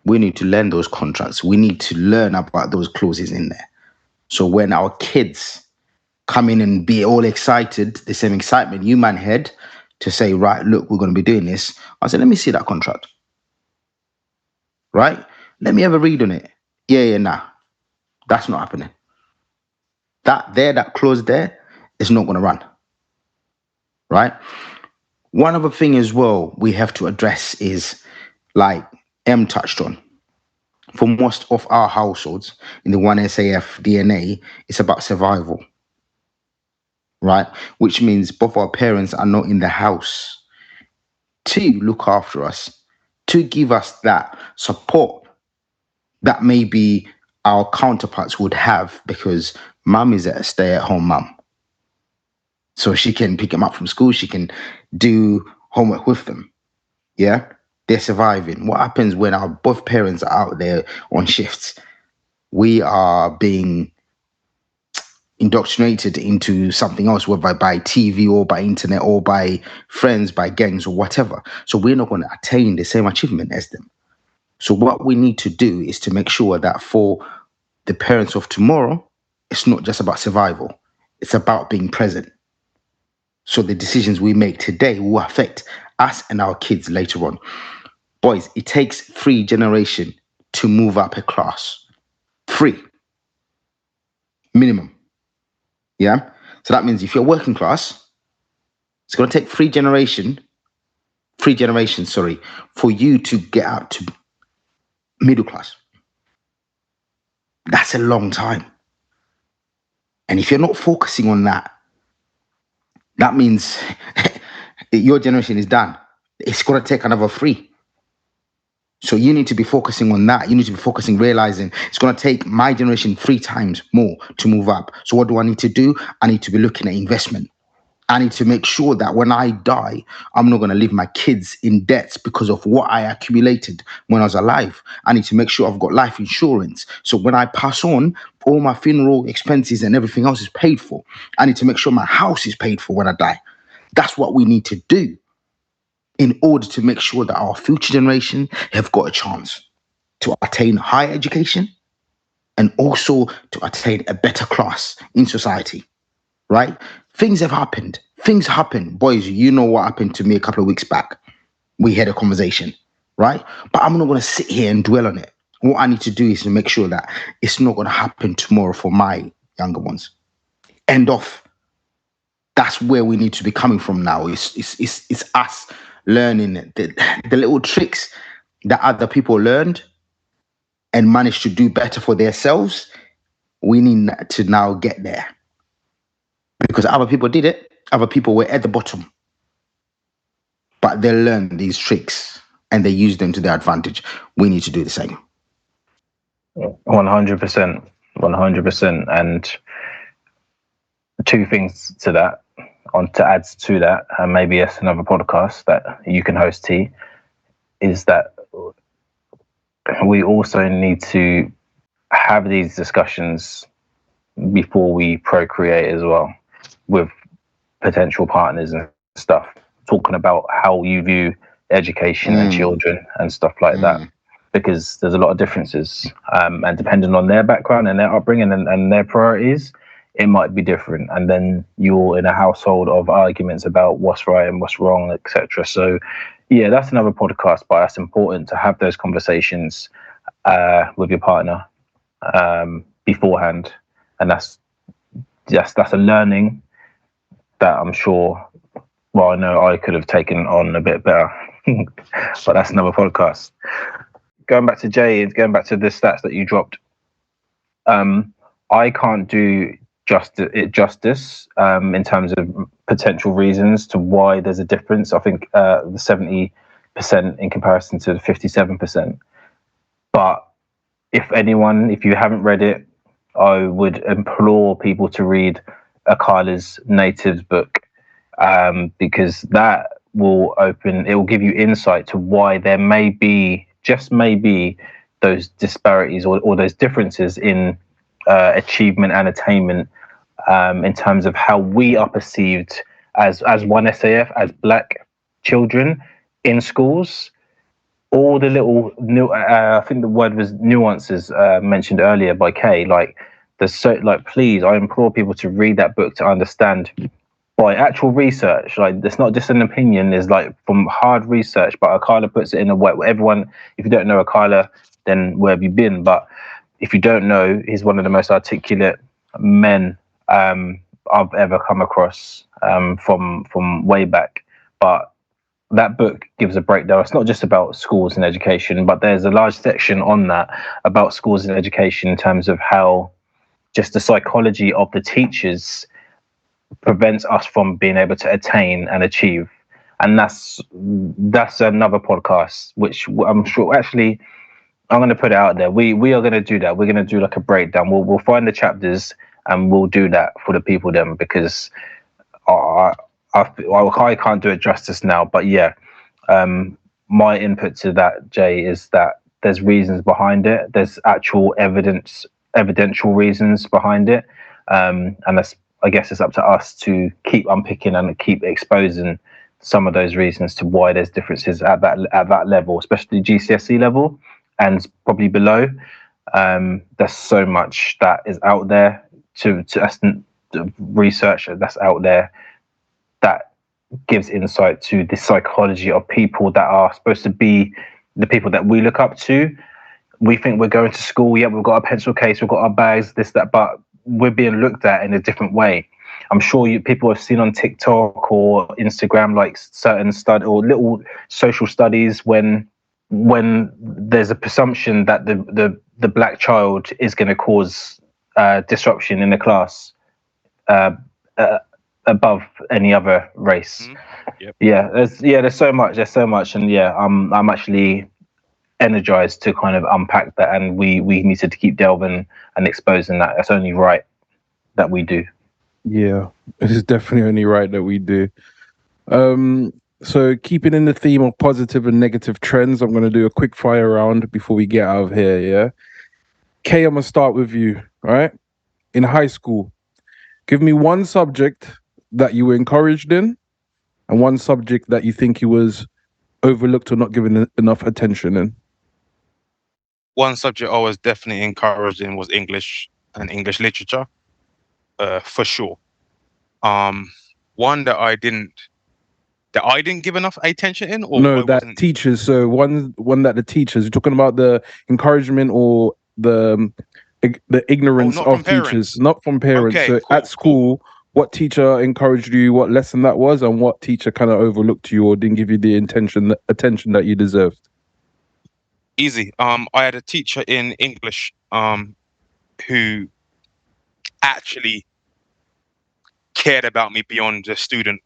Speaker 4: we need to learn those contracts. We need to learn about those clauses in there. So when our kids come in and be all excited, the same excitement you man had to say, right, look, we're going to be doing this. I said, let me see that contract. Right? Let me have a read on it. Yeah, nah. That's not happening. That clause there is not going to run. Right? One other thing as well we have to address is, like M touched on, for most of our households in the 1SAF DNA, it's about survival. Right? Which means both our parents are not in the house to look after us, to give us that support that maybe our counterparts would have, because mum is a stay-at-home mum. So she can pick them up from school, she can do homework with them. Yeah? They're surviving. What happens when our both parents are out there on shifts? We are being indoctrinated into something else, whether by TV or by internet or by friends, by gangs or whatever. So we're not going to attain the same achievement as them. So what we need to do is to make sure that for the parents of tomorrow, it's not just about survival. It's about being present. So the decisions we make today will affect us and our kids later on. Boys, it takes 3 generations to move up a class. Free. Minimum. Yeah? So that means if you're working class, it's going to take three generations, for you to get up to middle class. That's a long time. And if you're not focusing on that, that means your generation is done. It's going to take another three. So you need to be focusing on that. You need to be focusing, realizing it's going to take my generation 3 times more to move up. So what do I need to do? I need to be looking at investment. I need to make sure that when I die, I'm not going to leave my kids in debts because of what I accumulated when I was alive. I need to make sure I've got life insurance. So when I pass on, all my funeral expenses and everything else is paid for. I need to make sure my house is paid for when I die. That's what we need to do in order to make sure that our future generation have got a chance to attain higher education and also to attain a better class in society, right? Things have happened. Things happen. Boys, you know what happened to me a couple of weeks back. We had a conversation, right? But I'm not going to sit here and dwell on it. What I need to do is to make sure that it's not going to happen tomorrow for my younger ones. End off. That's where we need to be coming from now. It's us learning the little tricks that other people learned and managed to do better for themselves. We need to now get there. Because other people did it. Other people were at the bottom. But they learned these tricks and they used them to their advantage. We need to do the same.
Speaker 3: 100%. 100%. And two things to that, to add to that, and maybe it's another podcast that you can host, T, is that we also need to have these discussions before we procreate as well with potential partners and stuff, talking about how you view education and children and stuff like that, because there's a lot of differences, and depending on their background and their upbringing and their priorities, it might be different. And then you're in a household of arguments about what's right and what's wrong, etc. So yeah, that's another podcast, but that's important to have those conversations with your partner beforehand. And that's a learning that I'm sure, well, I know I could have taken on a bit better, but that's another podcast. Going back to Jay, going back to the stats that you dropped, I can't do justice in terms of potential reasons to why there's a difference. I think the 70% in comparison to the 57%. But if you haven't read it, I would implore people to read Akala's Natives book, because that will give you insight to why there may be, just maybe, those disparities or those differences in achievement and attainment, in terms of how we are perceived as one SAF, as Black children in schools. All the little I think the word was nuances mentioned earlier by Kay. Please, I implore people to read that book to understand by actual research. Like, it's not just an opinion. It's like from hard research. But Akala puts it in a way where everyone, if you don't know Akala, then where have you been? But if you don't know, he's one of the most articulate men I've ever come across from way back. But that book gives a breakdown. It's not just about schools and education, but there's a large section on that about schools and education in terms of how just the psychology of the teachers prevents us from being able to attain and achieve. And that's another podcast, which I'm sure, actually, I'm going to put it out there. We are going to do that. We're going to do like a breakdown. We'll find the chapters and we'll do that for the people then, because I can't do it justice now. But yeah, my input to that, Jay, is that there's reasons behind it. There's actual evidential reasons behind it. And I guess it's up to us to keep unpicking and keep exposing some of those reasons to why there's differences at that level, especially GCSE level and probably below. There's so much that is out there to the research that's out there that gives insight to the psychology of people that are supposed to be the people that we look up to, we think we're going to school. Yeah, we've got our pencil case, we've got our bags, this, that, but we're being looked at in a different way. I'm sure people have seen on TikTok or Instagram, like certain study or little social studies when there's a presumption that the black child is going to cause disruption in the class above any other race.
Speaker 1: Yep.
Speaker 3: There's so much, and I'm actually energized to kind of unpack that, and we need to keep delving and exposing that. That's only right that we do.
Speaker 2: Yeah, it's definitely only right that we do. So keeping in the theme of positive and negative trends, I'm going to do a quick fire round before we get out of here, yeah? Kay, I'm going to start with you, all right? In high school, give me one subject that you were encouraged in and one subject that you think you was overlooked or not given enough attention in.
Speaker 1: One subject I was definitely encouraged in was English and English literature, for sure. One that I didn't give enough attention in, or
Speaker 2: no,
Speaker 1: I
Speaker 2: that
Speaker 1: wasn't...
Speaker 2: teachers. So one that the teachers. You're talking about the encouragement or the ignorance
Speaker 1: not
Speaker 2: of
Speaker 1: from parents.
Speaker 2: teachers, not from parents.
Speaker 1: Okay,
Speaker 2: So
Speaker 1: cool,
Speaker 2: at school, what teacher encouraged you? What lesson that was, and what teacher kind of overlooked you or didn't give you the attention that you deserved?
Speaker 1: Easy. I had a teacher in English, who actually cared about me beyond the student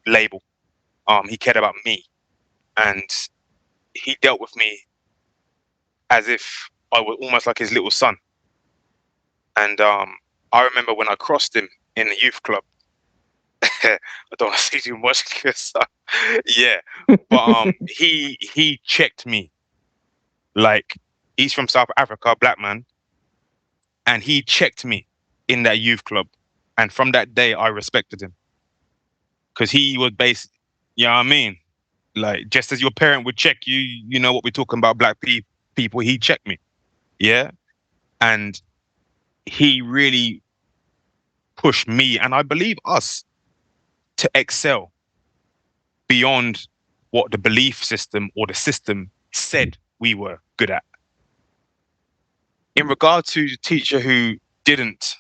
Speaker 1: label. He cared about me, and he dealt with me as if I was almost like his little son. And I remember when I crossed him in the youth club. I don't want to say too much because, yeah, but he checked me. Like, he's from South Africa, black man, and he checked me in that youth club. And from that day, I respected him because he was based. You know what I mean? Like, just as your parent would check you, you know what we're talking about, black people. He checked me, yeah, and he really pushed me, and I believe us, to excel beyond what the belief system or the system said we were good at. In regard to the teacher who didn't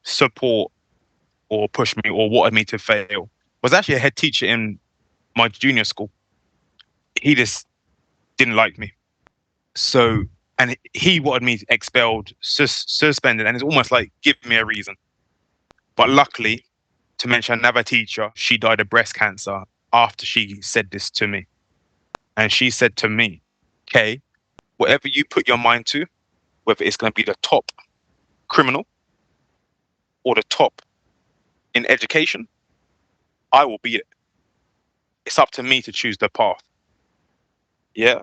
Speaker 1: support or push me or wanted me to fail, was actually a head teacher in my junior school. He just didn't like me. So, and he wanted me expelled, suspended, and it's almost like, give me a reason. But luckily, to mention another teacher, she died of breast cancer after she said this to me. And she said to me, "Kay, whatever you put your mind to, whether it's going to be the top criminal or the top in education, I will be it. It's up to me to choose the path." Yeah.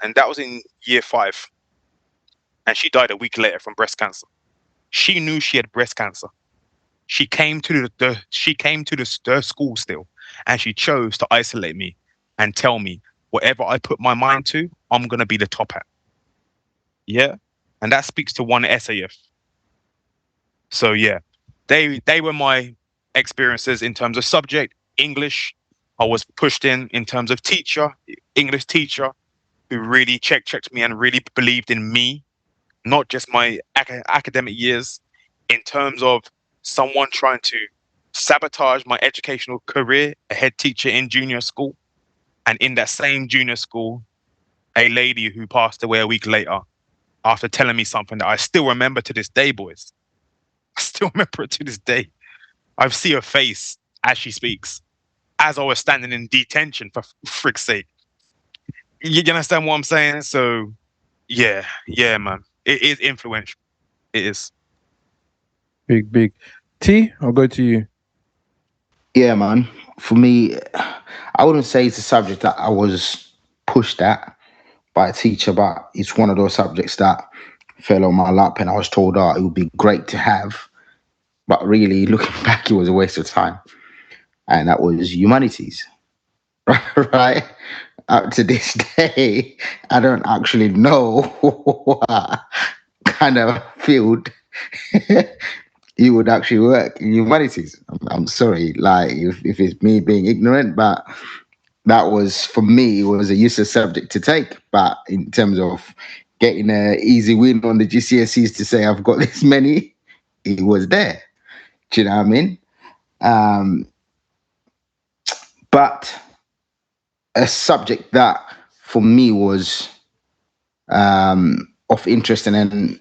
Speaker 1: And that was in year 5. And she died a week later from breast cancer. She knew she had breast cancer. She came to the school still, and she chose to isolate me and tell me whatever I put my mind to, I'm gonna be the top at. Yeah, and that speaks to one SAF. So yeah, they were my experiences in terms of subject. English, I was pushed in terms of teacher, English teacher, who really checked me and really believed in me, not just my academic years. In terms of someone trying to sabotage my educational career, a head teacher in junior school, and in that same junior school, a lady who passed away a week later after telling me something that I still remember to this day, boys. I still remember it to this day. I see her face as she speaks, as I was standing in detention, for frick's sake. You understand what I'm saying? So, yeah, man. It is influential. It is.
Speaker 2: Big. T, I'll go to you.
Speaker 4: Yeah, man. For me, I wouldn't say it's a subject that I was pushed at by a teacher, but it's one of those subjects that fell on my lap and I was told, it would be great to have. But really, looking back, it was a waste of time. And that was humanities, right? Up to this day, I don't actually know what kind of field you would actually work in humanities. I'm sorry, like if it's me being ignorant, but that was, for me, it was a useless subject to take. But in terms of getting an easy win on the GCSEs to say I've got this many, it was there. Do you know what I mean? But a subject that for me was of interest, and then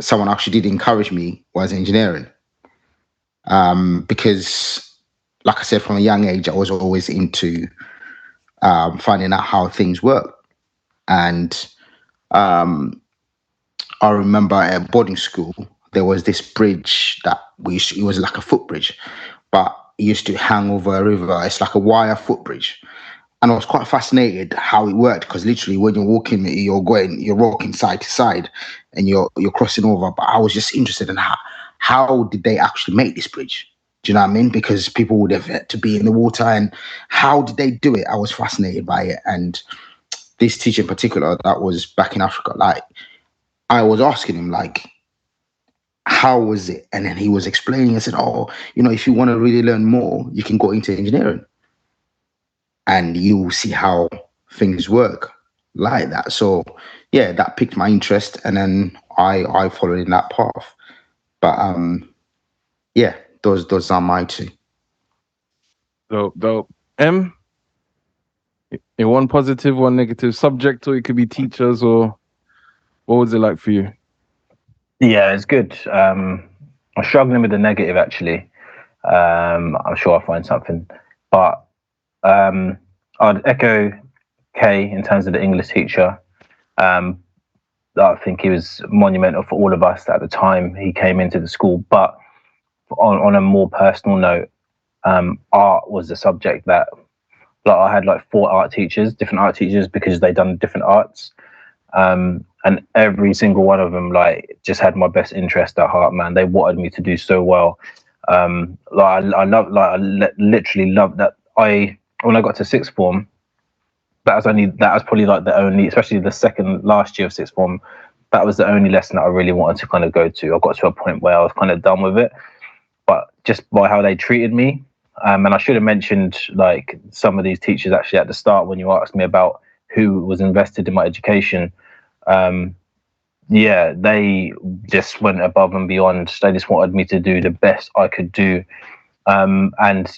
Speaker 4: someone actually did encourage me, was engineering. Because, like I said, from a young age, I was always into finding out how things work. And I remember at boarding school, there was this bridge that it was like a footbridge, but it used to hang over a river. It's like a wire footbridge. And I was quite fascinated how it worked, because literally when you're walking, you're walking side to side and you're crossing over. But I was just interested in how did they actually make this bridge? Do you know what I mean? Because people would have had to be in the water, and how did they do it? I was fascinated by it. And this teacher in particular that was back in Africa, like, I was asking him, like, how was it? And then he was explaining. I said, oh, if you want to really learn more, you can go into engineering and you will see how things work like that. So yeah, that piqued my interest, and then I followed in that path. But yeah, those are my two.
Speaker 2: Dope. In one positive, one negative subject, or it could be teachers, or what was it like for you?
Speaker 3: Yeah, it's good. I'm struggling with the negative, actually. I'm sure I'll find something. But I'd echo Kay in terms of the English teacher. I think he was monumental for all of us at the time he came into the school. But on a more personal note, art was the subject that, like, I had like 4 different art teachers, because they'd done different arts. And every single one of them, like, just had my best interest at heart, man. They wanted me to do so well. Literally loved that. When I got to sixth form, that was probably like the only, especially the second last year of sixth form, that was the only lesson that I really wanted to kind of go to. I got to a point where I was kind of done with it, but just by how they treated me. And I should have mentioned, like, some of these teachers actually at the start when you asked me about who was invested in my education. Yeah, they just went above and beyond. They just wanted me to do the best I could do. And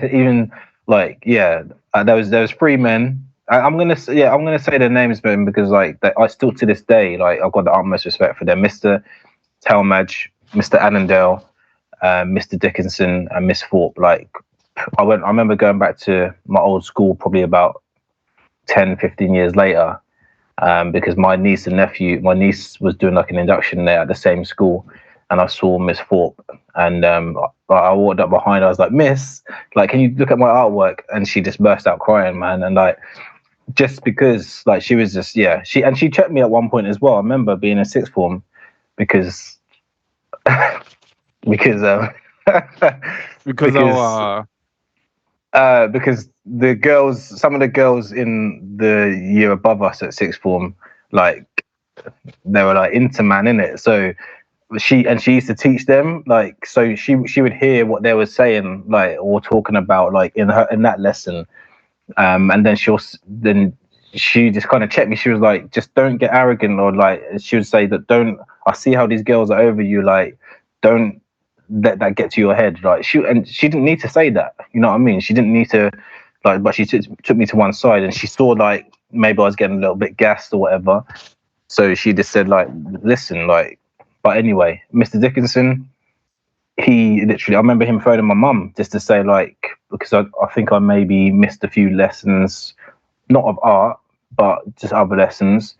Speaker 3: even, like, yeah, there was 3 men. I'm gonna say their names, but because, like, I still to this day, like, I've got the utmost respect for them. Mr. Talmadge, Mr. Annandale, Mr. Dickinson, and Miss Thorpe. Like, I remember going back to my old school probably about 10, 15 years later, because my niece was doing like an induction there at the same school, and I saw Miss Thorpe, and I walked up behind her. I was like, Miss, like, can you look at my artwork? And she just burst out crying, man. And, like, just because, like, she was just, yeah, she checked me at one point as well. I remember being in sixth form because because some of the girls in the year above us at sixth form, like, they were like into man in it. So she used to teach them, like, so she would hear what they were saying, like, or talking about, like, in that lesson, and then she just kind of checked me. She was like, just don't get arrogant, or, like, she would say that, I see how these girls are over you, like, don't let that get to your head. Like, she didn't need to say that, you know what I mean? She didn't need to, like, but she took me to one side, and she saw, like, maybe I was getting a little bit gassed or whatever, so she just said, like, listen, like. But anyway, Mr. Dickinson, he literally, I remember him phoning my mum just to say, like, because I think I maybe missed a few lessons, not of art, but just other lessons.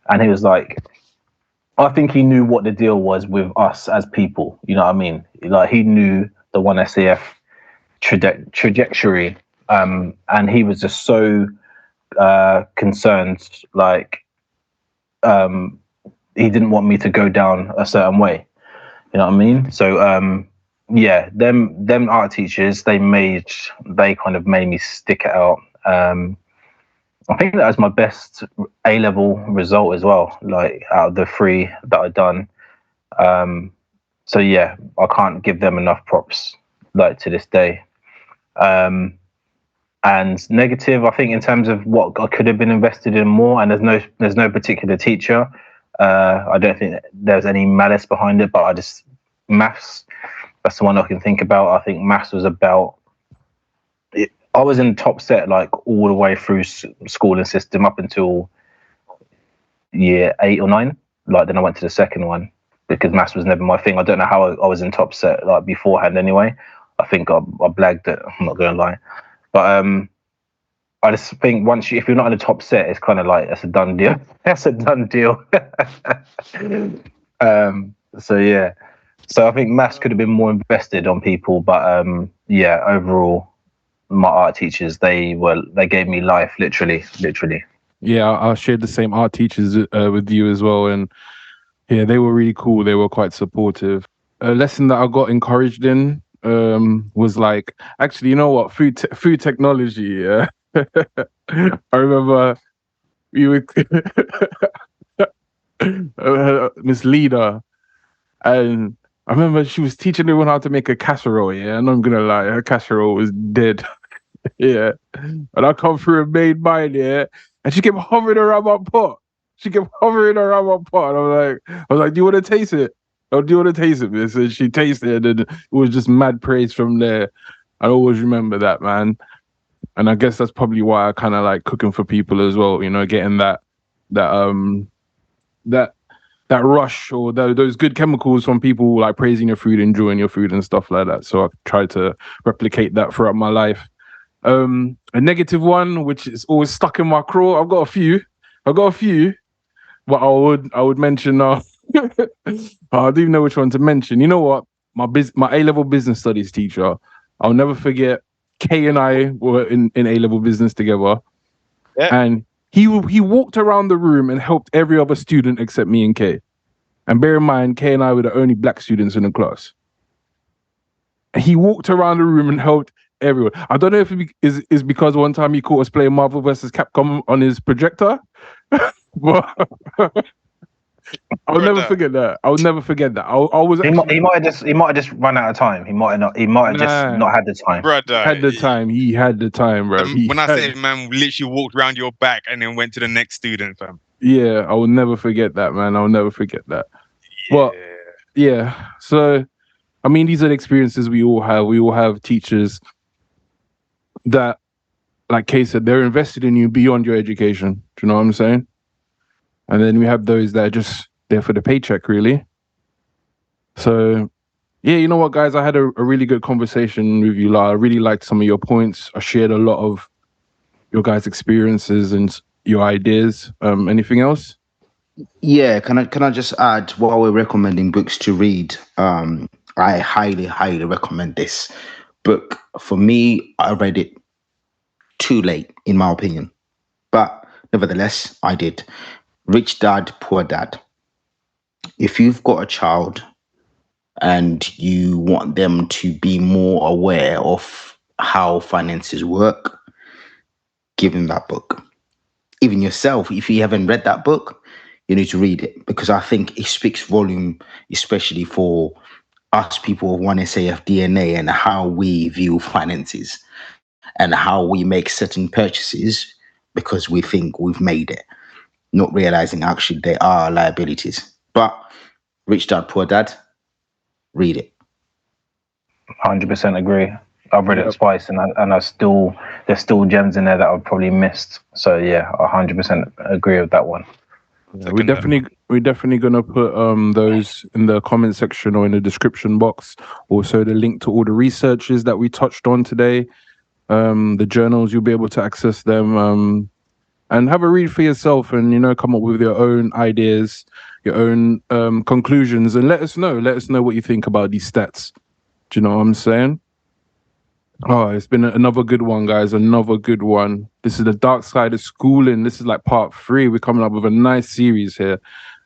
Speaker 3: And he was like, I think he knew what the deal was with us as people. You know what I mean? Like, he knew the 1SAF trajectory. And he was just so concerned, like, he didn't want me to go down a certain way. You know what I mean? So yeah, them art teachers, they kind of made me stick it out. I think that was my best A-level result as well, like, out of the 3 that I'd done. So yeah, I can't give them enough props, like, to this day. And negative, I think, in terms of what I could have been invested in more, and there's no particular teacher. I don't think there's any malice behind it, but maths. That's the one I can think about. I think maths was about. I was in top set like all the way through schooling system up until year 8 or 9. Like then I went to the second one because maths was never my thing. I don't know how I was in top set like beforehand anyway. I think I blagged it. I'm not going to lie, but I just think if you're not in the top set, it's kind of like that's a done deal. That's a done deal. So yeah, so I think maths could have been more invested on people, but yeah, overall, my art teachers they gave me life, literally.
Speaker 2: Yeah, I shared the same art teachers with you as well, and yeah, they were really cool. They were quite supportive. A lesson that I got encouraged in was like, actually, you know what, food technology. Yeah, I remember we were Miss Leader, and I remember she was teaching everyone how to make a casserole. Yeah, and I'm gonna lie, her casserole was dead. Yeah, and I come through and made mine. Yeah, and she kept hovering around my pot. And I was like, do you want to taste it? Oh, do you want to taste it, miss? And she tasted it, and it was just mad praise from there. I always remember that, man. And I guess that's probably why I kind of like cooking for people as well. You know, getting that rush or those good chemicals from people like praising your food, enjoying your food, and stuff like that. So I try to replicate that throughout my life. A negative one, which is always stuck in my craw. I've got a few, but I would mention. I don't even know which one to mention. You know what? My A-level business studies teacher. I'll never forget. Kay and I were in A-level business together, and he walked around the room and helped every other student except me and Kay. And bear in mind, Kay and I were the only black students in the class. And he walked around the room and helped everyone. I don't know if it is because one time he caught us playing Marvel vs. Capcom on his projector, but I'll never forget that. I might
Speaker 3: have just run out of time. He might have just not had the time.
Speaker 1: Brother,
Speaker 2: He had the time, bro.
Speaker 1: When I say man, literally walked around your back and then went to the next student, fam.
Speaker 2: Yeah, I will never forget that, man. I'll never forget that.
Speaker 1: Yeah.
Speaker 2: Well, yeah. So, I mean, these are the experiences we all have. We all have teachers that, like Kay said, they're invested in you beyond your education. Do you know what I'm saying? And then we have those that are just there for the paycheck, really. So, yeah, you know what, guys? I had a really good conversation with you, Lara. I really liked some of your points. I shared a lot of your guys' experiences and your ideas. Anything else?
Speaker 4: Yeah, can I just add, while we're recommending books to read, I highly recommend this book. For me, I read it too late, in my opinion, but nevertheless, I did. Rich Dad, Poor Dad. If you've got a child and you want them to be more aware of how finances work, give them that book. Even yourself, if you haven't read that book, you need to read it, because I think it speaks volume, especially for us people of 1SAF DNA and how we view finances and how we make certain purchases because we think we've made it, not realizing actually they are liabilities. But Rich Dad, Poor Dad, read it.
Speaker 3: 100% agree. I've read it twice, and there's still gems in there that I've probably missed. So yeah, 100% agree with that one.
Speaker 2: Yeah, we're definitely gonna put those in the comment section or in the description box. Also, the link to all the researches that we touched on today, the journals, you'll be able to access them, and have a read for yourself, and come up with your own ideas, your own conclusions, and let us know what you think about these stats. Do you know what I'm saying? Oh, it's been another good one, guys. Another good one. This is the dark side of schooling. This is like part 3. We're coming up with a nice series here,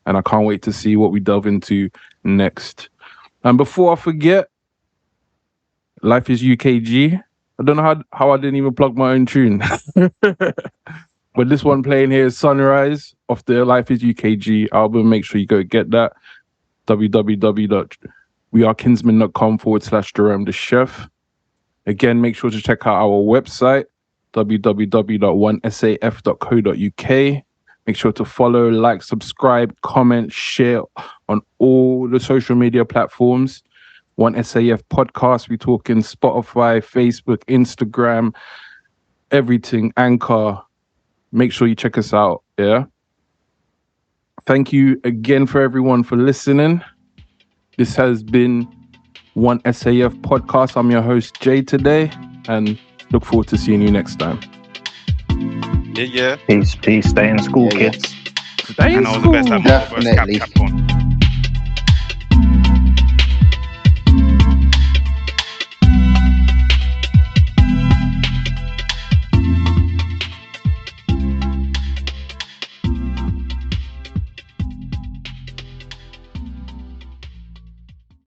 Speaker 2: and I can't wait to see what we delve into next. And before I forget, Life is UKG. I don't know how I didn't even plug my own tune. But this one playing here is Sunrise off the Life is UKG album. Make sure you go get that. www.wearekinsmen.com/Jerome the Chef. Again, make sure to check out our website, www.1saf.co.uk. Make sure to follow, like, subscribe, comment, share on all the social media platforms. 1SAF podcast. We talking Spotify, Facebook, Instagram, everything, Anchor. Make sure you check us out. Yeah. Thank you again for everyone for listening. This has been 1SAF podcast. I'm your host, Jay, today, and look forward to seeing you next time.
Speaker 1: Yeah.
Speaker 3: Peace. Stay in school,
Speaker 4: Yeah, yeah.
Speaker 3: kids.
Speaker 2: Stay in
Speaker 1: And all the best.
Speaker 2: school.
Speaker 1: That Marvel vs.
Speaker 4: Definitely.
Speaker 1: Capcom.